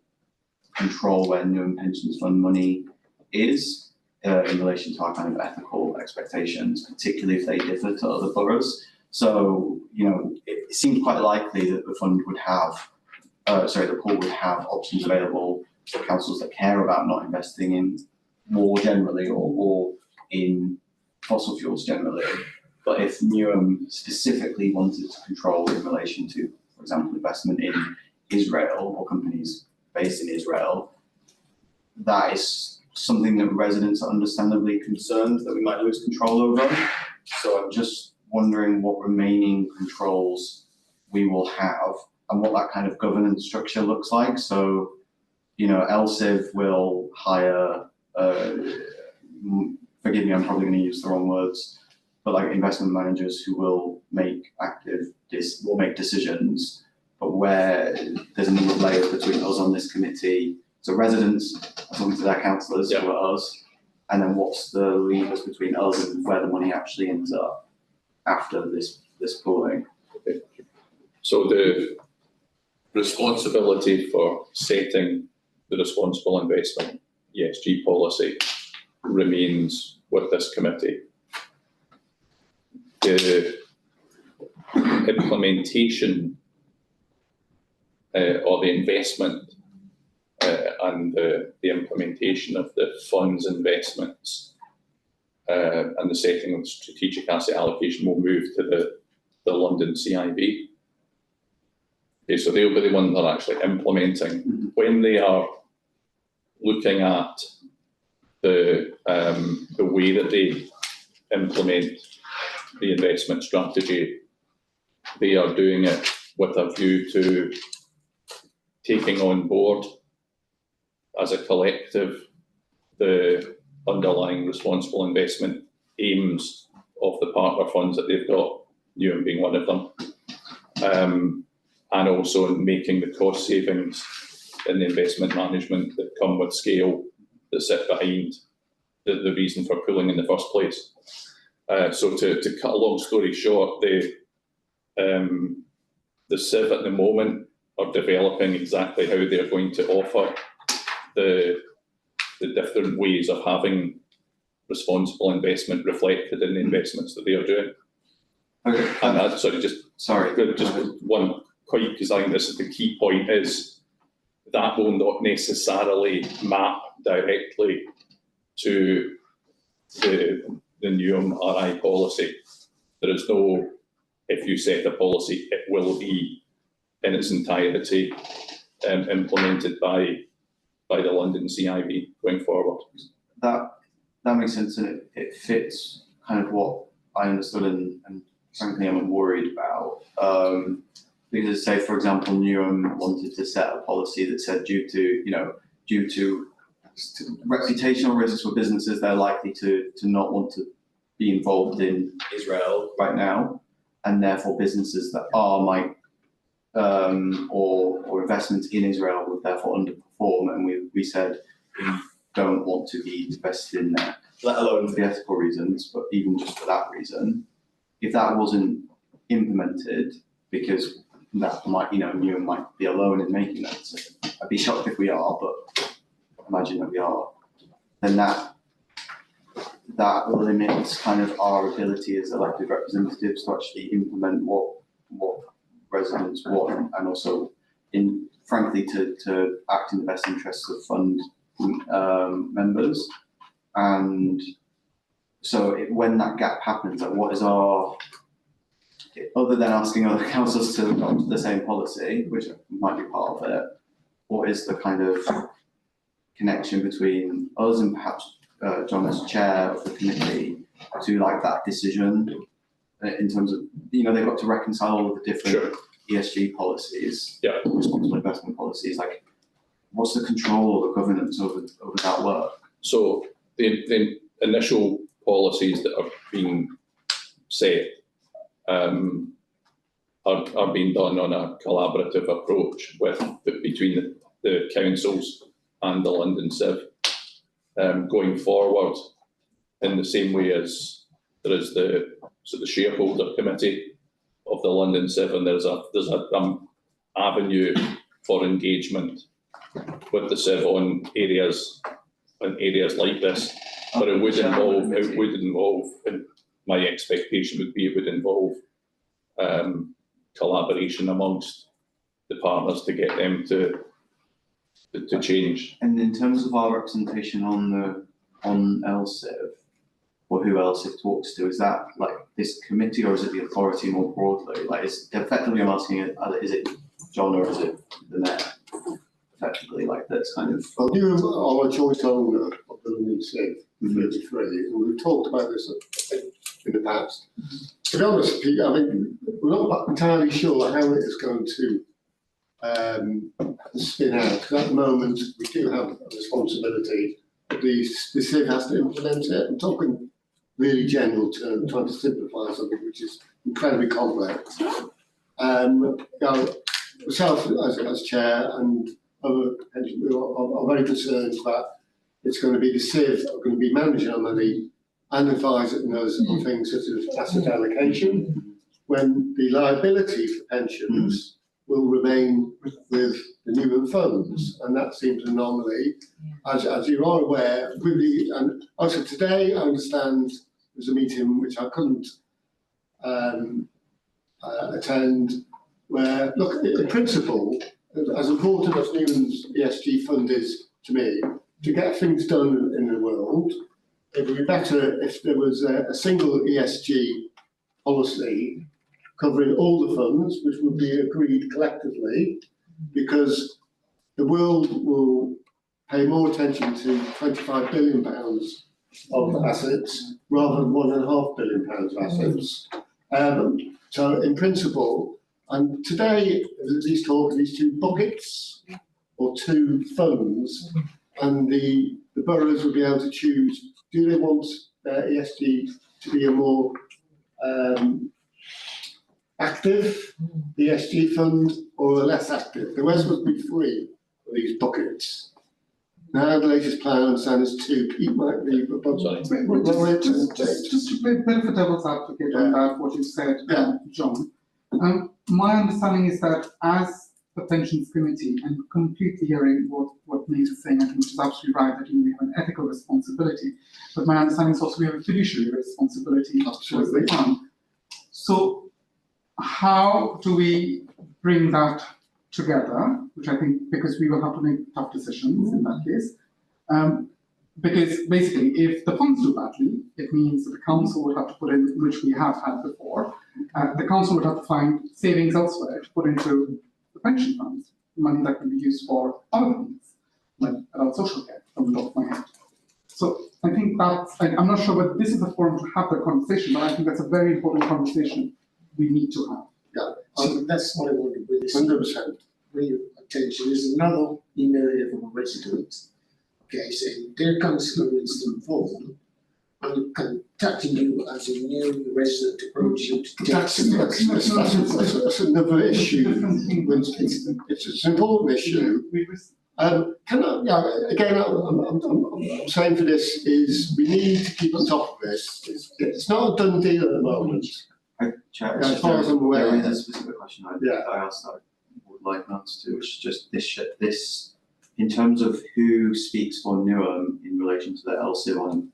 Speaker 14: control where Newham Pensions Fund money is in relation to our kind of ethical expectations, particularly if they differ to other boroughs. So, it seemed quite likely that the fund would have, the pool would have options available for councils that care about not investing in war generally or in fossil fuels generally. But if Newham specifically wanted to control in relation to, for example, investment in Israel or companies based in Israel, that is something that residents are understandably concerned that we might lose control over. So I'm just wondering what remaining controls we will have and what that kind of governance structure looks like. So, LSIV will hire, forgive me, I'm probably going to use the wrong words, but like investment managers who will make decisions, but where there's a number of layers between us on this committee. So residents are talking to their councillors who are us, and then what's the levers between us and where the money actually ends up after this pooling?
Speaker 16: Okay. So the responsibility for setting the responsible investment ESG policy remains with this committee. The implementation or the investment and the implementation of the fund's investments and the setting of strategic asset allocation will move to the London CIB. Okay, so they'll be the ones that are actually implementing. When they are looking at the way that they implement the investment strategy, they are doing it with a view to taking on board as a collective the underlying responsible investment aims of the partner funds that they've got, Newham being one of them, and also making the cost savings in the investment management that come with scale that sit behind the reason for pooling in the first place. So to cut a long story short, the CIV at the moment are developing exactly how they're going to offer the different ways of having responsible investment reflected in the investments that they are doing.
Speaker 14: Okay.
Speaker 16: And just one quick, because I think this is the key point, is that will not necessarily map directly to the Newham RI policy. There is no, if you set the policy, it will be in its entirety implemented by the London CIB going forward.
Speaker 14: That makes sense, and it fits kind of what I understood and frankly I'm worried about. Because say, for example, Newham wanted to set a policy that said due to reputational risks for businesses, they're likely to not want to
Speaker 3: be involved in Israel right now, and therefore businesses that are or investments in Israel would therefore underperform, and we said we don't want to be invested in there, let alone for the ethical reasons, but even just for that reason, if that wasn't implemented, because that might, you might be alone in making that decision. I'd be shocked if we are, but imagine that we are, then that limits kind of our ability as elected representatives to actually implement what residents want, and also frankly to act in the best interests of fund members. And so when that gap happens, like what is our, other than asking other councils to adopt the same policy, which might be part of it, what is the kind of connection between us and perhaps John as chair of the committee to like that decision in terms of, they've got to reconcile all the different ESG policies, responsible investment policies, like what's the control or the governance over that work?
Speaker 16: So the initial policies that have been set are being done on a collaborative approach between the councils and the London Civ. Going forward, in the same way as there is the shareholder committee of the London Civ, and there's an avenue for engagement with the Civ on areas like this, but it would involve, and my expectation would be it would involve collaboration amongst the partners to get them to change.
Speaker 3: And in terms of our representation on LCIV, or who LCIV talks to, is that like this committee or is it the authority more broadly? Like, effectively I'm asking, is it John or is it the mayor? Effectively, like that's kind of.
Speaker 2: Well, you are a joint owner of the London Civ, 33, and we've talked about this in the past. To be honest, Pete, I mean, we're not entirely sure how it is going to spin out, because at the moment we do have a responsibility. The Civ has to implement it. I'm talking really general terms, trying to simplify something which is incredibly complex. Myself as chair and other are very concerned that it's going to be the Civ are going to be managing our money and advising us on things such as asset allocation, when the liability for pensions will remain with the Newman funds, and that seems an anomaly. As you are aware, and also today I understand there's a meeting which I couldn't attend, where, look, in principle, as important as Newman's ESG fund is to me, to get things done in the world, it would be better if there was a single ESG policy covering all the funds, which would be agreed collectively, because the world will pay more attention to £25 billion of assets rather than £1.5 billion of assets. So in principle, and today there's these talk of these two buckets or two funds, and the boroughs will be able to choose, do they want their ESG to be a more active ESG fund or a less active? The West must be three of these buckets. Now the latest plan I understand is two. Pete might be, but
Speaker 10: just to play a bit of a devil's advocate on that, what you said, John. My understanding is that as the pensions committee, and completely hearing what Nate is saying, I think which is absolutely right, that we have an ethical responsibility, but my understanding is also we have a fiduciary responsibility towards the fund. So how do we bring that together, which I think, because we will have to make tough decisions in that case, because basically if the funds do badly, it means that the council would have to put in, which we have had before, the council would have to find savings elsewhere to put into the pension funds, money that can be used for other things, like adult social care, from the top of my head. So I think that's, I'm not sure whether this is the forum to have that conversation, but I think that's a very important conversation we need to have.
Speaker 11: So that's what I want to bring 100% bring your attention. There's another email here from a resident, okay, saying their councillor needs to inform I'm contacting you as a new resident to approach you to take
Speaker 2: That's another issue. It's an important issue. Can I, yeah, again, I'm saying for this is we need to keep on top of this. It's not a done deal at the moment.
Speaker 14: Chair,
Speaker 2: Yeah, as far as I'm aware.
Speaker 14: there is a specific question I asked that I would like an answer to, which is just this, in terms of who speaks for Newham in relation to the LSIV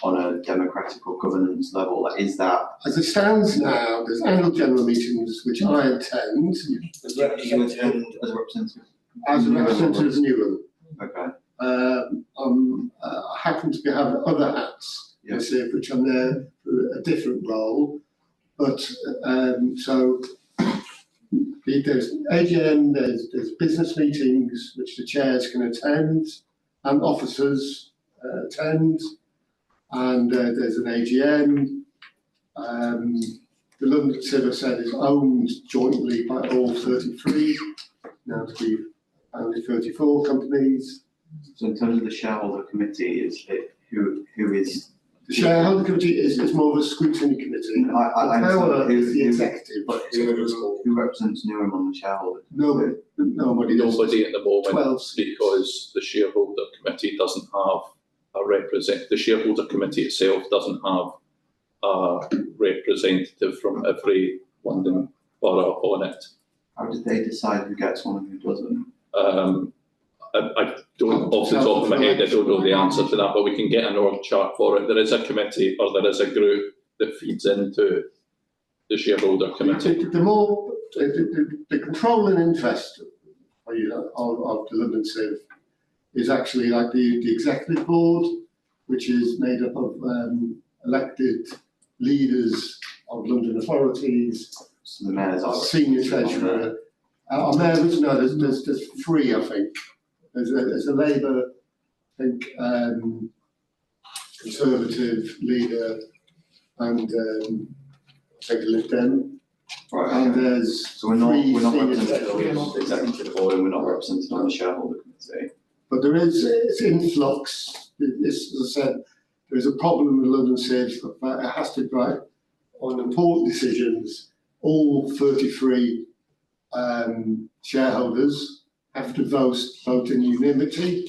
Speaker 14: on a democratic or governance level, like, is that?
Speaker 2: As it stands now, there's annual general meetings which I attend.
Speaker 14: You attend as a representative?
Speaker 2: As a representative of Newham.
Speaker 14: Okay.
Speaker 2: I happen to have other hats, which I'm there for a different role. But so there's AGM, there's business meetings which the chairs can attend and officers attend, and there's an AGM. The London Civ said is owned jointly by all 33, now to be only 34 companies.
Speaker 3: So in terms of the shareholder committee, who is?
Speaker 2: The shareholder committee is more of a scrutiny committee.
Speaker 3: I understand
Speaker 2: is the executive.
Speaker 3: But who represents Newham on the shareholder?
Speaker 2: Nobody
Speaker 16: Nobody at the moment,
Speaker 2: 12.
Speaker 16: because the shareholder committee doesn't have the shareholder committee itself doesn't have a representative from every London borough on it.
Speaker 3: How did they decide who gets one and who doesn't?
Speaker 16: I don't, off the top of my head, I don't know the answer to that, but we can get an org chart for it. There is a committee, or there is a group that feeds into the shareholder committee.
Speaker 2: The control and interest of the London Civ is actually like the executive board, which is made up of elected leaders of London authorities.
Speaker 3: So the mayor's
Speaker 2: senior treasurer. Our mayor, no, there's three, I think. There's a Labour, I think, Conservative leader, and I think a Lib Dem.
Speaker 3: Right.
Speaker 2: And there's
Speaker 3: so we're not
Speaker 2: senior
Speaker 3: represented on the executive board, and we're not represented on the shareholder committee.
Speaker 2: But there is, it's in flux. This, as I said, there is a problem with London Civ. It has to be right on important decisions. All 33 shareholders have to vote in unanimity,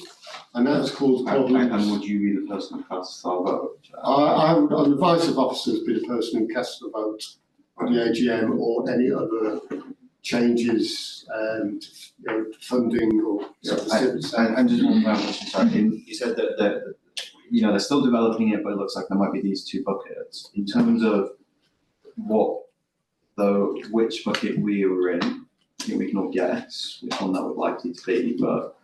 Speaker 2: and that's caused problems.
Speaker 3: And would you be the person who casts our vote?
Speaker 2: I would, on the advice of officers, be the person who casts the vote on the AGM or any other changes to funding or.
Speaker 14: And just one more question, sorry. You said that they're still developing it, but it looks like there might be these two buckets. In terms of which bucket we were in, I think we can all guess which one that would likely to be, but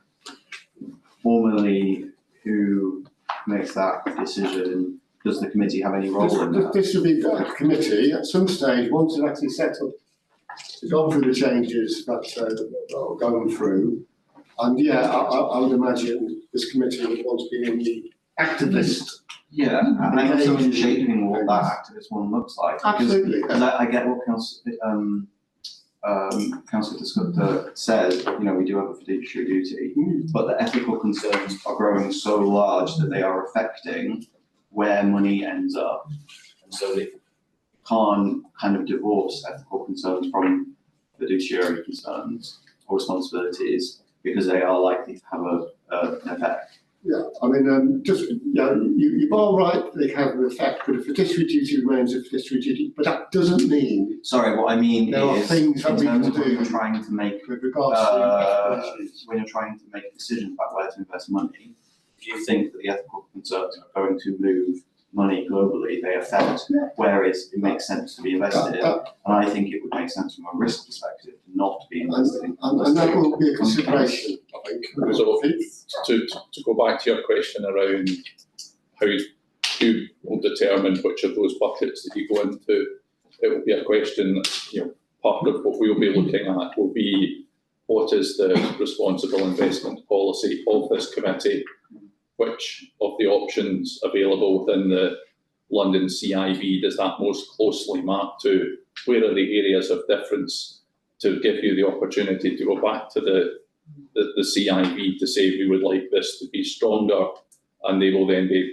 Speaker 14: formally, who makes that decision? Does the committee have any role in that?
Speaker 2: This should be a committee at some stage, once it's actually set up, it's gone through the changes that are going through. And yeah, I would imagine this committee would want to be in the activist.
Speaker 14: Yeah, and also in shaping what that activist one looks like.
Speaker 2: Absolutely.
Speaker 14: Because I get what Councillor Descutta says, we do have a fiduciary duty, but the ethical concerns are growing so large that they are affecting where money ends up. And so they can't kind of divorce ethical concerns from fiduciary concerns or responsibilities, because they are likely to have an effect.
Speaker 2: Yeah, I mean, you're all right, they have an effect, but a fiduciary duty remains a fiduciary duty, but that doesn't mean.
Speaker 14: Sorry, what I mean
Speaker 2: there are
Speaker 14: is,
Speaker 2: things that we can do
Speaker 14: when you're trying to make,
Speaker 2: with regards to
Speaker 14: when you're trying to make decisions about where to invest money, if you think that the ethical concerns are going to move money globally, they affect where it makes sense to be invested in. And I think it would make sense from a risk perspective not to be invested in.
Speaker 2: And that will be a consideration, I think.
Speaker 16: So to go back to your question around who will determine which of those buckets that you go into, it will be a question, part of what we'll be looking at will be what is the responsible investment policy of this committee, which of the options available within the London CIB does that most closely map to, where are the areas of difference, to give you the opportunity to go back to the CIB to say we would like this to be stronger and they will then be,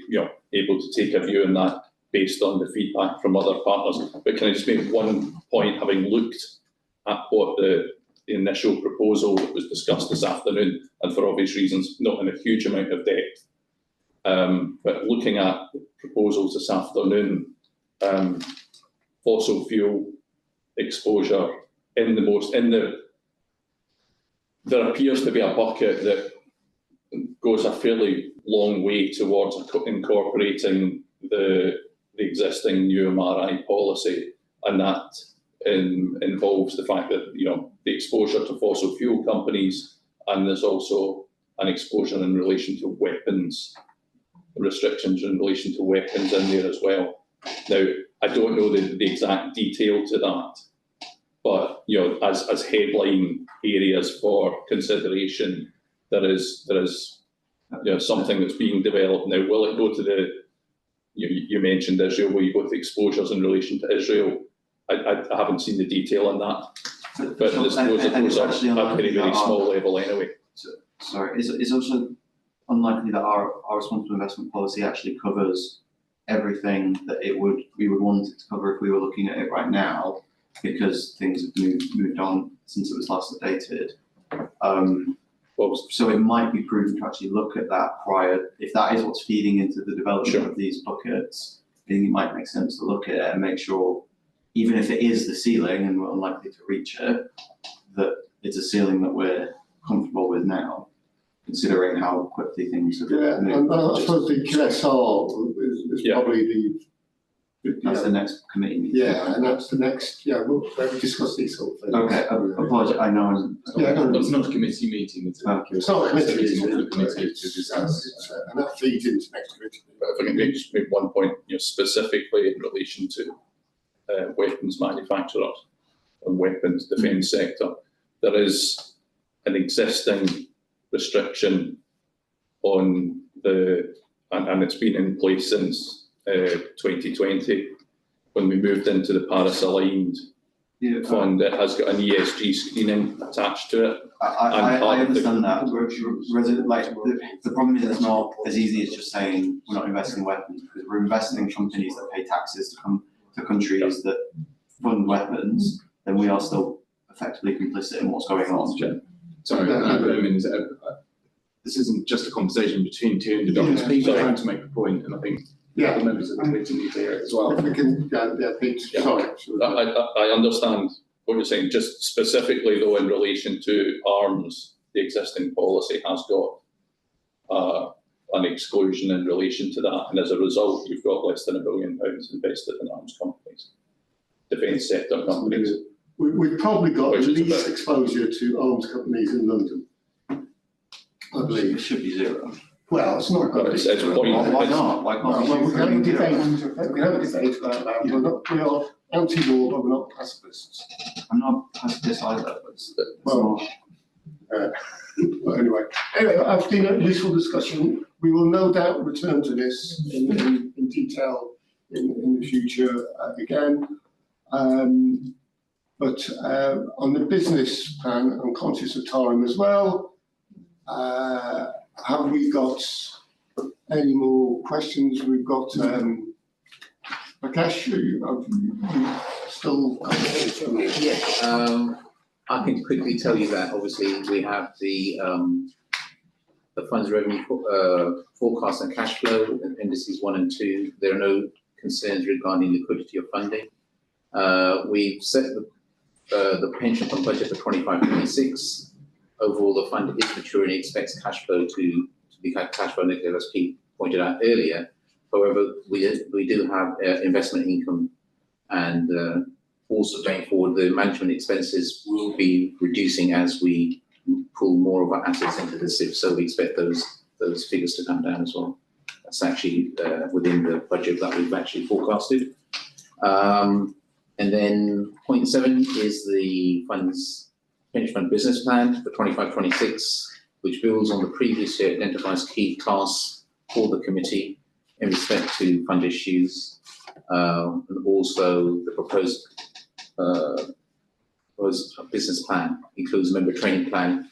Speaker 16: able to take a view on that based on the feedback from other partners. But can I just make one point, having looked at what the initial proposal that was discussed this afternoon, and for obvious reasons, not in a huge amount of depth, but looking at the proposals this afternoon, fossil fuel exposure there appears to be a bucket that goes a fairly long way towards incorporating the existing new MRI policy, and that involves the fact that the exposure to fossil fuel companies, and there's also an exposure in relation to weapons, restrictions in relation to weapons in there as well. Now, I don't know the exact detail to that, but as headline areas for consideration, there is something that's being developed now. Will it go to the you mentioned Israel, will you go to exposures in relation to Israel? I haven't seen the detail on that, but those are at a very, very small level anyway.
Speaker 3: Sorry, it's also unlikely that our responsible investment policy actually covers everything that we would want it to cover if we were looking at it right now, because things have moved on since it was last updated. So it might be prudent to actually look at that prior, if that is what's feeding into the development of these buckets. I think it might make sense to look at it and make sure, even if it is the ceiling and we're unlikely to reach it, that it's a ceiling that we're comfortable with now, considering how quickly things have moved.
Speaker 2: And I suppose the QSR is probably
Speaker 3: that's the next committee meeting.
Speaker 2: Yeah, and that's the next, we'll discuss these sort of things.
Speaker 3: Okay, apologize, I know.
Speaker 15: It's not a committee meeting, it's a
Speaker 2: committee meeting.
Speaker 15: And
Speaker 2: that feeds into next committee.
Speaker 16: But if I can just make one point, specifically in relation to weapons manufacturers and weapons defence sector, there is an existing restriction on and it's been in place since 2020, when we moved into the Paris Aligned fund. It has got an ESG screening attached to it.
Speaker 3: I understand that. The problem is it's not as easy as just saying we're not investing in weapons, because we're investing in companies that pay taxes to come to countries that fund weapons, then we are still effectively complicit in what's going on.
Speaker 15: Sorry, this isn't just a conversation between two individuals. People are trying to make a point, and I think the members of the committee need to hear it as well.
Speaker 2: If we can, sorry.
Speaker 16: I understand what you're saying. Just specifically though, in relation to arms, the existing policy has got an exclusion in relation to that, and as a result, you've got less than £1 billion invested in arms companies, defence sector companies.
Speaker 2: We've probably got the least exposure to arms companies in London, I believe.
Speaker 3: It should be zero.
Speaker 2: Well, it's not got to be.
Speaker 3: Why not? Why can't
Speaker 2: we have a debate. We can have a debate about that. We are anti-war, but we're not pacifists.
Speaker 3: I'm not pacifist either.
Speaker 2: But anyway, I've been a useful discussion. We will no doubt return to this in detail in the future again. But on the business plan, I'm conscious of time as well. Have we got any more questions? We've got Rakesh, you still got
Speaker 4: Yeah, I can quickly tell you that obviously we have the funds revenue forecast and cash flow, appendices 1 and 2. There are no concerns regarding liquidity or funding. We've set the pension fund budget for 25-26. Overall, the fund is maturing and expects cash flow to be cash flow negative, as Pete pointed out earlier. However, we do have investment income, and also going forward, the management expenses will be reducing as we pull more of our assets into the SIP. So we expect those figures to come down as well. That's actually within the budget that we've actually forecasted. And then point 7 is the pension fund business plan for 25-26, which builds on the previous year, identifies key tasks for the committee in respect to fund issues, and also the proposed proposed business plan includes a member training plan,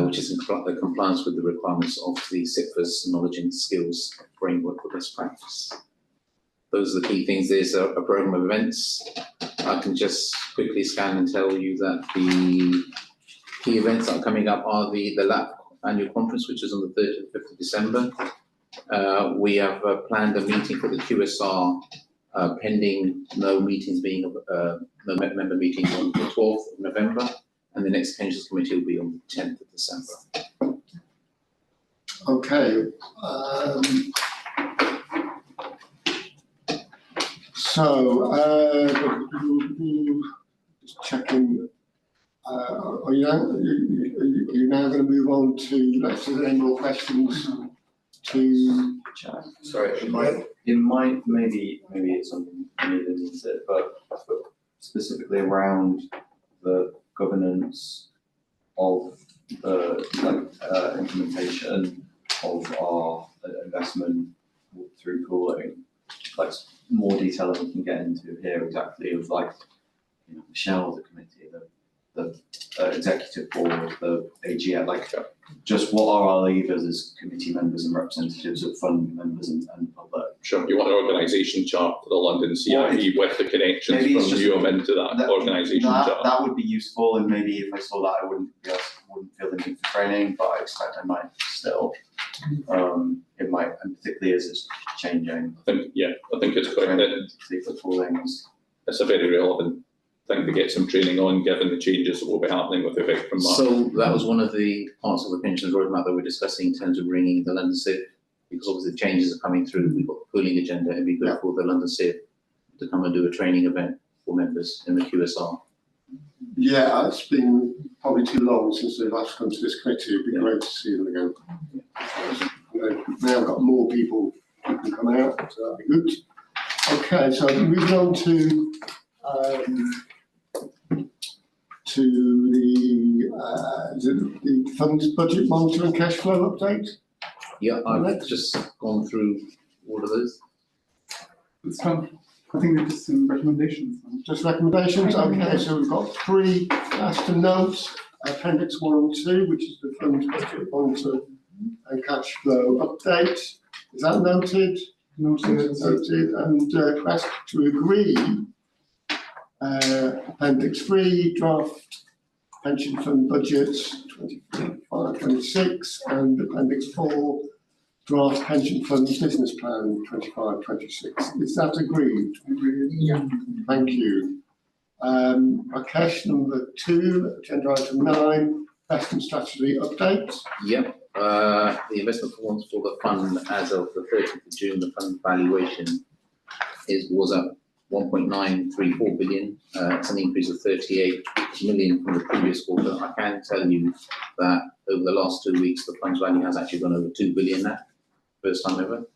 Speaker 4: which is in compliance with the requirements of the CIPFA's knowledge and skills framework for best practice. Those are the key things. There's a program of events. I can just quickly scan and tell you that the key events that are coming up are the LAP annual conference, which is on the 3rd and 5th of December. We have planned a meeting for the QSR, pending no meetings being, no member meetings on the 12th of November, and the next pensions committee will be on the 10th of December.
Speaker 2: Okay. So, just checking. Are you now going to move on to, let's see, any more questions to?
Speaker 14: Sorry, it might, maybe it's something you needs it, but specifically around the governance of the implementation of our investment through pooling, like more detail than we can get into here exactly of like, you know, Michelle, the committee, the executive board, the AGM, like just what are our levers as committee members and representatives of fund members and public?
Speaker 16: Sure, you want an organisation chart for the London CIE with the connections
Speaker 14: maybe
Speaker 16: from UM into that organisation chart.
Speaker 14: That would be useful, and maybe if I saw that, I wouldn't feel the need for training, but I expect I might still. It might, and particularly as it's changing.
Speaker 16: I think it's quite, it's a very relevant thing to get some training on, given the changes that will be happening with effect from March.
Speaker 4: So that was one of the parts of the pensions roadmap that we're discussing in terms of bringing the London CIF, because obviously the changes are coming through. We've got the pooling agenda, and we go for the London CIF to come and do a training event for members in the QSR.
Speaker 2: Yeah, it's been probably too long since they've last come to this committee. It'd be great to see them again. We've now got more people who can come out, so that'd be good. Okay, so moving on to the funds budget monitor and cash flow update.
Speaker 4: Yeah, I've just gone through all of those.
Speaker 10: It's fun. I think they're just some recommendations.
Speaker 2: Just recommendations. Okay, so we've got 3 last to note. Appendix 1 and 2, which is the funds budget monitor and cash flow update. Is that noted? Noted. And request to agree. Appendix 3, draft pension fund budgets 25-26, and Appendix 4, draft pension fund business plan 25-26. Is that agreed? Agreed. Yeah. Thank you. Rakesh, number 2, agenda item 9, investment strategy update.
Speaker 4: Yep. The investment performance for the fund as of the 30th of June, the fund valuation was at 1.934 billion. It's an increase of 38 million from the previous quarter. I can tell you that over the last 2 weeks, the fund's value has actually gone over 2 billion now, first time ever.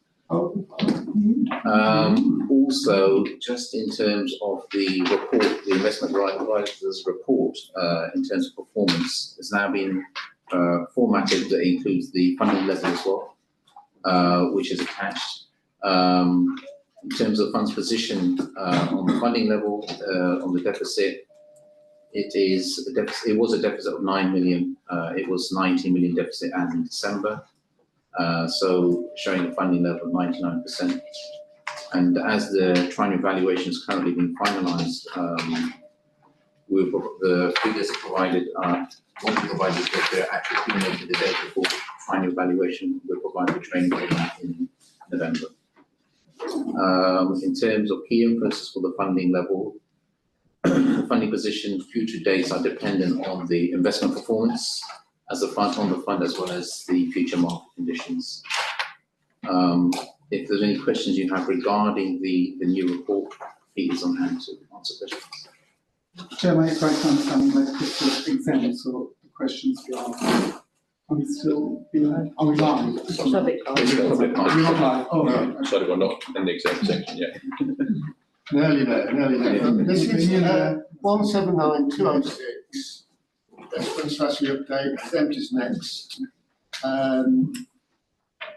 Speaker 4: Also, just in terms of the report, the investment advisors report, in terms of performance, has now been formatted that includes the funding level as well, which is attached. In terms of funds position on the funding level, on the deficit, it was a deficit of 9 million. It was 19 million deficit as in December. So showing a funding level of 99%. And as the triennial valuation is currently being finalised, the figures are provided once we provide the actual accumulated the data for triennial valuation, we'll provide the training program in November. In terms of key inputs for the funding level, the funding position, future dates are dependent on the investment performance as the fund on the fund, as well as the future market conditions. If there's any questions you have regarding the new report, Pete is on hand to answer questions.
Speaker 10: Chair, my right understanding like this was exempt, so the questions we ask. Are we still being, are we live?
Speaker 4: Public live.
Speaker 10: We're not live. Oh,
Speaker 16: no. Sorry, we're not in the exempt section yet.
Speaker 2: Nearly there. This is 179206. Investment strategy update. Exempt is next.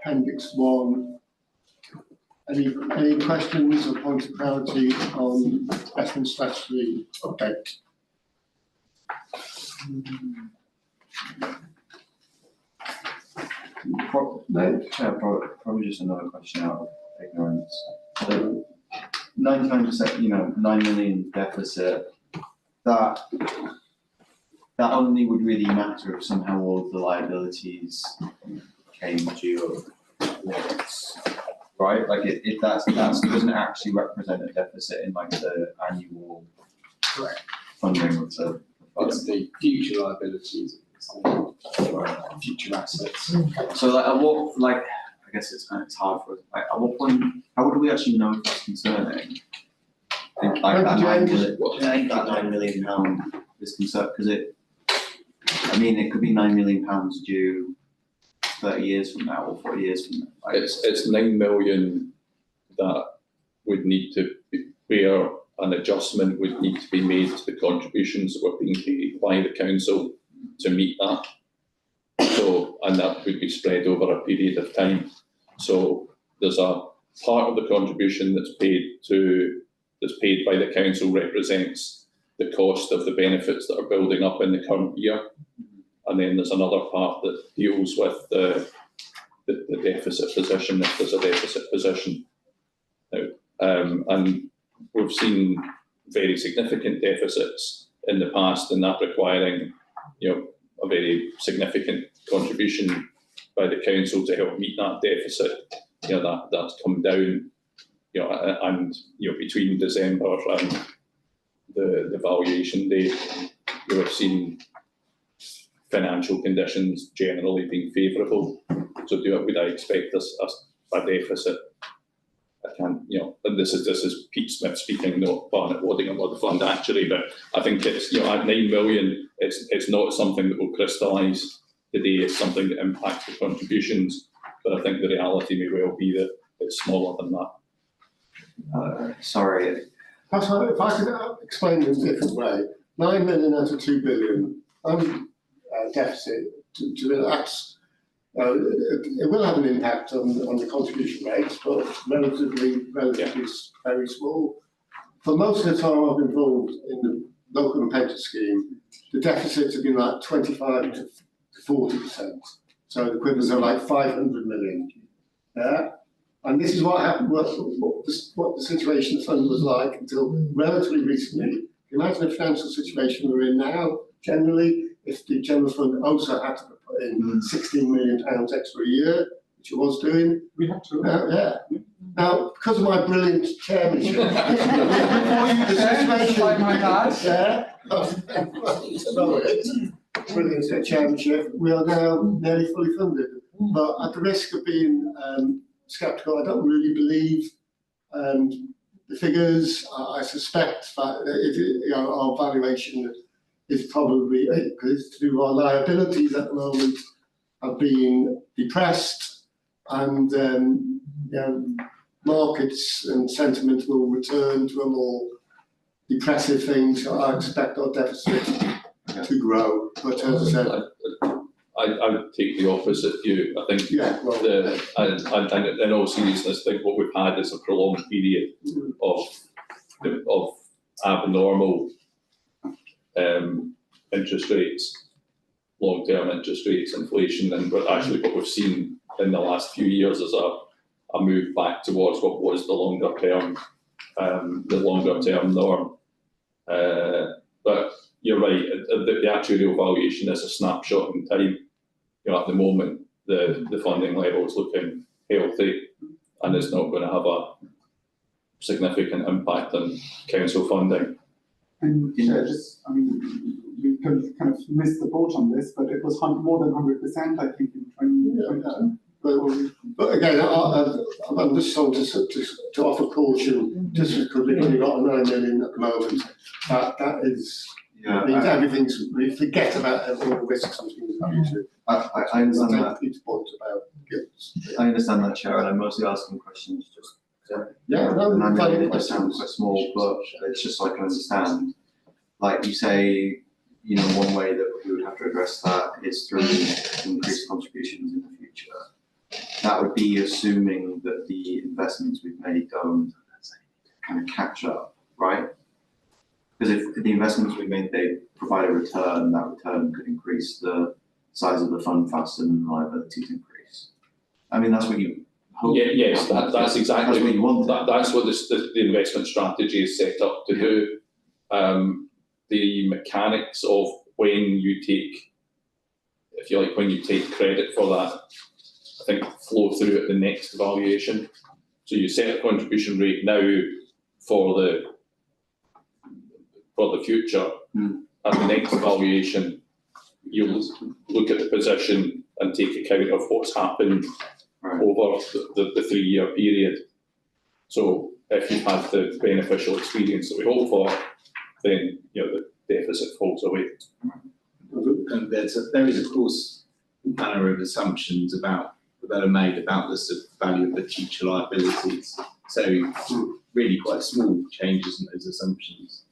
Speaker 2: Appendix 1. Any questions or points of clarity on investment strategy update?
Speaker 14: Probably just another question out of ignorance. So 99%, 9 million deficit, that only would really matter if somehow all of the liabilities came due once, right? Like if that doesn't actually represent a deficit in like the annual funding of the
Speaker 15: It's the future liabilities, future assets.
Speaker 14: So like at what, like, I guess it's hard for, like, at what point, how would we actually know if it's concerning? I think like that £9 million is concerned, because it could be £9 million due 30 years from now or 40 years from now. Like,
Speaker 16: It's 9 million that would need to be, where an adjustment would need to be made to the contributions that were being paid by the council to meet that. So, and that would be spread over a period of time. So there's a part of the contribution that's paid by the council represents the cost of the benefits that are building up in the current year. And then there's another part that deals with the deficit position, if there's a deficit position. Now, and we've seen very significant deficits in the past, and that requiring, a very significant contribution by the council to help meet that deficit. That's come down, and between December and the valuation date, we've seen financial conditions generally being favourable. So would I expect a deficit? I can't, and this is Pete Smith speaking, not Barnett Waddingham or the fund actually, but I think it's, at 9 million, it's not something that will crystallise today, it's something that impacts the contributions, but I think the reality may well be that it's smaller than that.
Speaker 14: Sorry.
Speaker 2: If I could explain it in a different way, 9 million out of 2 billion deficit to relax. It will have an impact on the contribution rates, but relatively very small. For most of the time I've been involved in the local and pension scheme, the deficits have been like 25 to 40%. So the equivalents are like 500 million. Yeah, and this is what happened. What the situation of the fund was like until relatively recently. Imagine the financial situation we're in now. Generally, if the general fund also had to put in £16 million extra a year, which it was doing.
Speaker 10: We have to.
Speaker 2: Now, because of my brilliant chairmanship, brilliant chairmanship, we are now nearly fully funded. But at the risk of being sceptical, I don't really believe the figures. I suspect that our valuation is probably, because it's to do with our liabilities at the moment, have been depressed, and markets and sentiment will return to a more depressive thing. So I expect our deficit to grow. But as I said,
Speaker 16: I would take the opposite view. I think and in all seriousness, I think what we've had is a prolonged period of abnormal interest rates, long-term interest rates, inflation, and actually what we've seen in the last few years is a move back towards what was the longer term norm. But you're right, the actuarial valuation is a snapshot in time. At the moment, the funding level is looking healthy, and it's not going to have a significant impact on council funding.
Speaker 10: And we could kind of miss the boat on this, but it was more than 100%, I think, in 2020.
Speaker 2: But again, I'm just told to offer caution, just because we've only got a 9 million at the moment. That is, means everything's, we forget about all the risks and things in the future.
Speaker 14: I understand that.
Speaker 2: It's point about guilt.
Speaker 14: I understand that, Chair, and I'm mostly asking questions just.
Speaker 2: No,
Speaker 14: and I know it does sound quite small, but it's just so I can understand. Like you say, one way that we would have to address that is through increased contributions in the future. That would be assuming that the investments we've made don't kind of catch up, right?
Speaker 3: Because if the investments we made, they provide a return, that return could increase the size of the fund faster than the liabilities increase. I mean, that's what you hope.
Speaker 16: Yeah, yes, that's exactly
Speaker 3: That's what you want.
Speaker 16: That's what the investment strategy is set up to do. The mechanics of when you take, if you like, when you take credit for that, I think flow through at the next valuation. So you set a contribution rate now for the future. At the next valuation, you'll look at the position and take account of what's happened over the 3-year period. So if you've had the beneficial experience that we hope for, then the deficit falls away.
Speaker 17: There is, of course, a manner of assumptions that are made about the sort of value of the future liabilities. So really quite small changes in those assumptions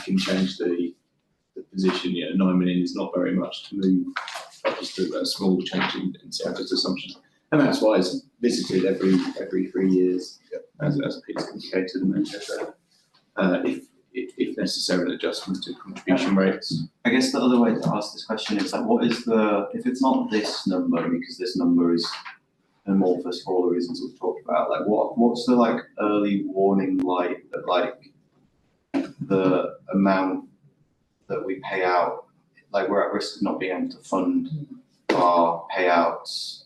Speaker 17: can change the position. 9 million is not very much to move, just a small change in surplus assumption. And that's why it's visited every 3 years, as Pete's indicated, and then if necessary, an adjustment to contribution rates.
Speaker 3: I guess the other way to ask this question is like, what is if it's not this number, because this number is amorphous for all the reasons we've talked about, like what's the like early warning light that like the amount that we pay out, like we're at risk of not being able to fund our payouts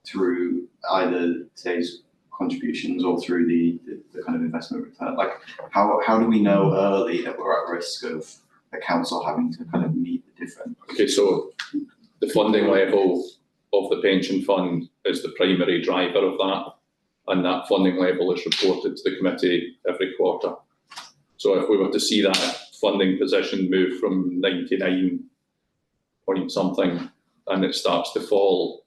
Speaker 3: through either today's contributions or through the kind of investment return? Like how do we know early that we're at risk of the council having to kind of meet the difference?
Speaker 16: Okay, so the funding level of the pension fund is the primary driver of that, and that funding level is reported to the committee every quarter. So if we were to see that funding position move from 99 point something and it starts to fall,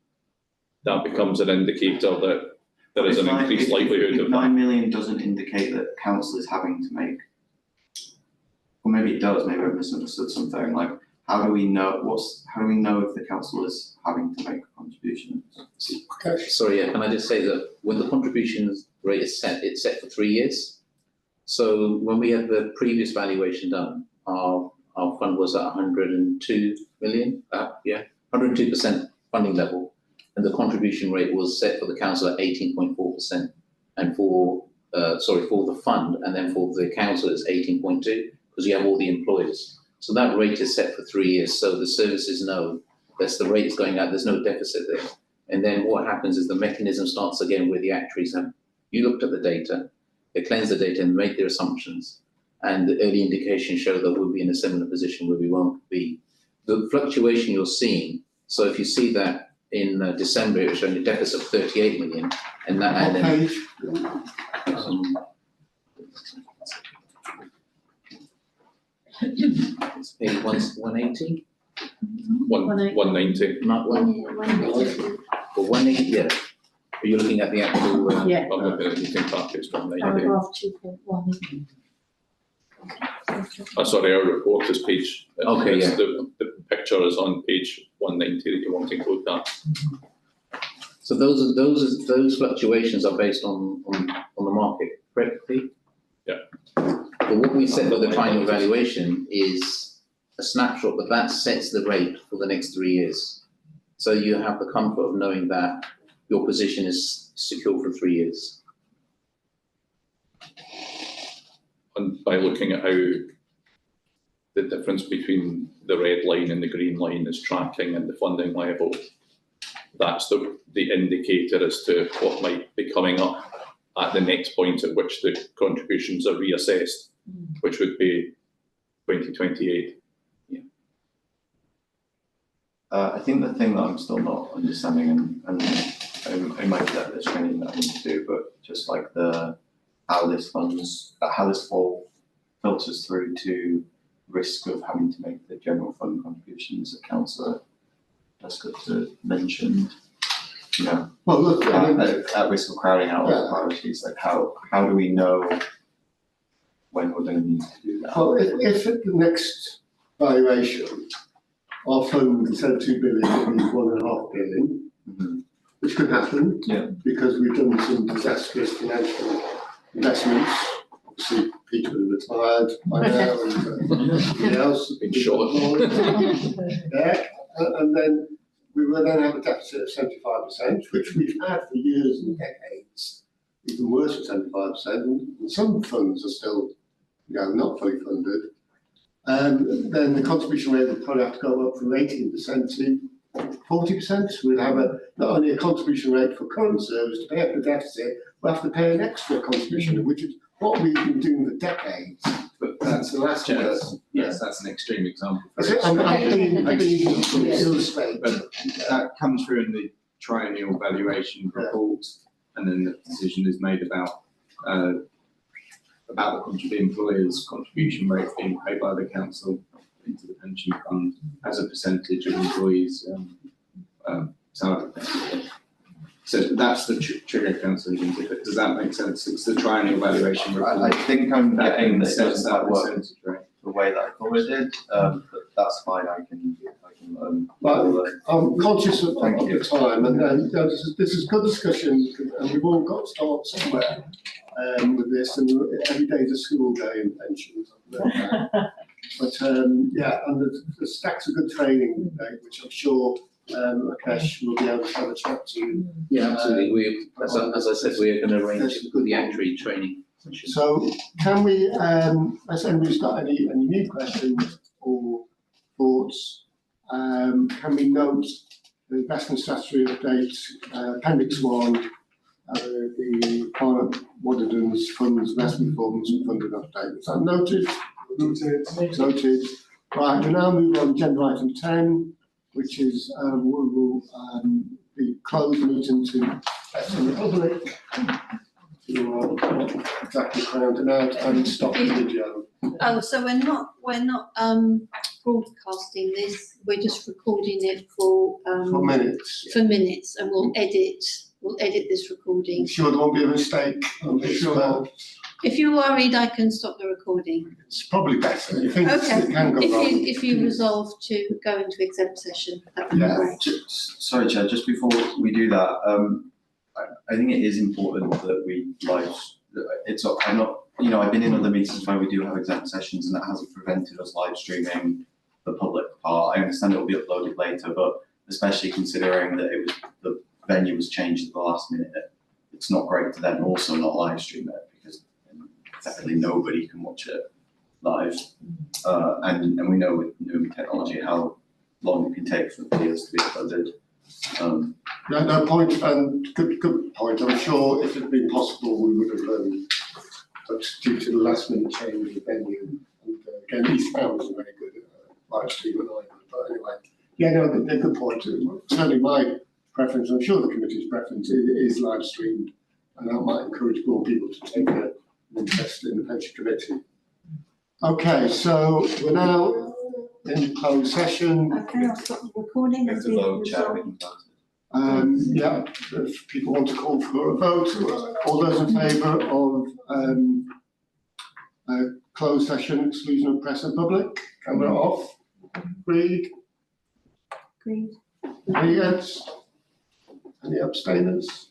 Speaker 16: that becomes an indicator that there is an increased likelihood of
Speaker 3: 9 million doesn't indicate that council is having to make, or maybe it does, maybe I've misunderstood something. Like, how do we know if the council is having to make contributions?
Speaker 2: Okay.
Speaker 4: Sorry, can I just say that when the contribution rate is set, it's set for 3 years. So when we had the previous valuation done, our fund was at 102 million, 102% funding level. And the contribution rate was set for the council at 18.4%, and for the fund, and then for the council it's 18.2, because you have all the employers. So that rate is set for 3 years, so the services know that's the rate is going out, there's no deficit there. And then what happens is the mechanism starts again where the actuaries have, you looked at the data, they cleanse the data and make their assumptions, and the early indications show that we'll be in a similar position where we won't be. The fluctuation you're seeing, so if you see that in December, it was showing a deficit of 38 million, and that, and then, it's page 180?
Speaker 16: 190.
Speaker 4: Not one. For 180, yeah. Are you looking at the actual?
Speaker 9: Yeah.
Speaker 16: I'm looking at the meeting package, 190.
Speaker 8: Paragraph 2.1.
Speaker 16: Sorry, our report is page.
Speaker 4: Okay,
Speaker 16: it's
Speaker 4: yeah.
Speaker 16: The picture is on page 190 that you want to include that.
Speaker 4: So those fluctuations are based on the market, correct, Pete?
Speaker 16: Yeah.
Speaker 4: But what we set with the final valuation is a snapshot, but that sets the rate for the next 3 years. So you have the comfort of knowing that your position is secure for 3 years.
Speaker 16: And by looking at how the difference between the red line and the green line is tracking and the funding level, that's the indicator as to what might be coming up at the next point at which the contributions are reassessed, which would be 2028.
Speaker 4: Yeah.
Speaker 3: I think the thing that I'm still not understanding, and it might be that there's training that I need to do, but just like how this all filters through to risk of having to make the general fund contributions that Councillor Lescott mentioned.
Speaker 2: Well, look,
Speaker 3: at risk of crowding out other priorities, like how do we know when we're going to need to do that?
Speaker 2: Well, if at the next valuation, our fund instead of 2 billion will be 1.5 billion, which could happen, because we've done some disastrous financial investments see Peter was retired by now and everybody else.
Speaker 4: In short.
Speaker 2: Yeah, and then we will then have a deficit of 75%, which we've had for years and decades, even worse than 75%, and some funds are still, not fully funded. Then the contribution rate would probably have to go up from 18% to 40%. We'd have not only a contribution rate for current service to pay up the deficit, we'll have to pay an extra contribution, which is what we've been doing for decades.
Speaker 17: But
Speaker 2: That's the last
Speaker 17: Chair,
Speaker 2: one.
Speaker 17: yes, that's an extreme example.
Speaker 2: I'm being illustrated.
Speaker 17: But that comes through in the triennial valuation report, and then the decision is made about the employer's contribution rate being paid by the council into the pension fund as a percentage of employees' salary. So that's the trigger, councillor. Does that make sense? It's the triennial valuation report.
Speaker 3: I think I'm
Speaker 17: that
Speaker 3: getting that
Speaker 17: sets
Speaker 3: that
Speaker 17: that
Speaker 3: work
Speaker 17: percentage rate.
Speaker 3: the way that I thought it did, but that's fine, I can.
Speaker 2: But I'm conscious of
Speaker 3: Thank you.
Speaker 2: the time, and this is good discussion, and we've all got to start somewhere with this, and every day is a school day in pensions. But yeah, and the stacks of good training, which I'm sure Rakesh will be able to have a chat to.
Speaker 4: Yeah, absolutely. As I said, we're going to arrange the actuary training.
Speaker 2: So can we, has anybody got any new questions or thoughts? Can we note the investment strategy update, appendix 1, the Parliament Waddington's funds, investment funds and funding update? Is that noted? Noted. Right, we now move on to agenda item 10, which is we will be closed meeting to the public. Exactly rounding out and stop the video.
Speaker 6: Oh, so we're not broadcasting this, we're just recording it for
Speaker 2: minutes.
Speaker 6: For minutes, and we'll edit this recording.
Speaker 2: Sure, there won't be a mistake on this. Sure.
Speaker 6: If you're worried, I can stop the recording.
Speaker 2: It's probably better. You think
Speaker 6: Okay,
Speaker 2: it can go wrong?
Speaker 6: if you resolve to go into exempt session, that would be great.
Speaker 3: Sorry, Chair, just before we do that, I think it is important that we I'm not, I've been in other meetings where we do have exempt sessions and that hasn't prevented us live streaming the public part. I understand it will be uploaded later, but especially considering that the venue was changed at the last minute, it's not great to then also not live stream it because effectively nobody can watch it live. And we know with new technology how long it can take for the videos to be uploaded.
Speaker 2: No point, and good point. I'm sure if it had been possible, we would have, but due to the last minute change of the venue, and again, East Ham wasn't very good at live streaming either. But anyway, yeah, no, they're good point too. Certainly my preference, I'm sure the committee's preference is live streamed, and that might encourage more people to take an interest in the pension committee. Okay, so we're now in closed session.
Speaker 6: Okay, I'll stop the recording.
Speaker 3: Have to vote, Chair.
Speaker 2: Yeah, if people want to call for a vote, all those in favour of closed session, exclusion of press and public, camera off. Agreed?
Speaker 6: Agreed.
Speaker 2: Any against? Any abstainers?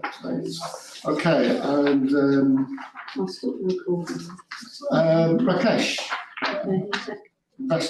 Speaker 2: Abstainers. Okay, and
Speaker 6: I'll stop the recording.
Speaker 2: Rakesh.
Speaker 6: Okay,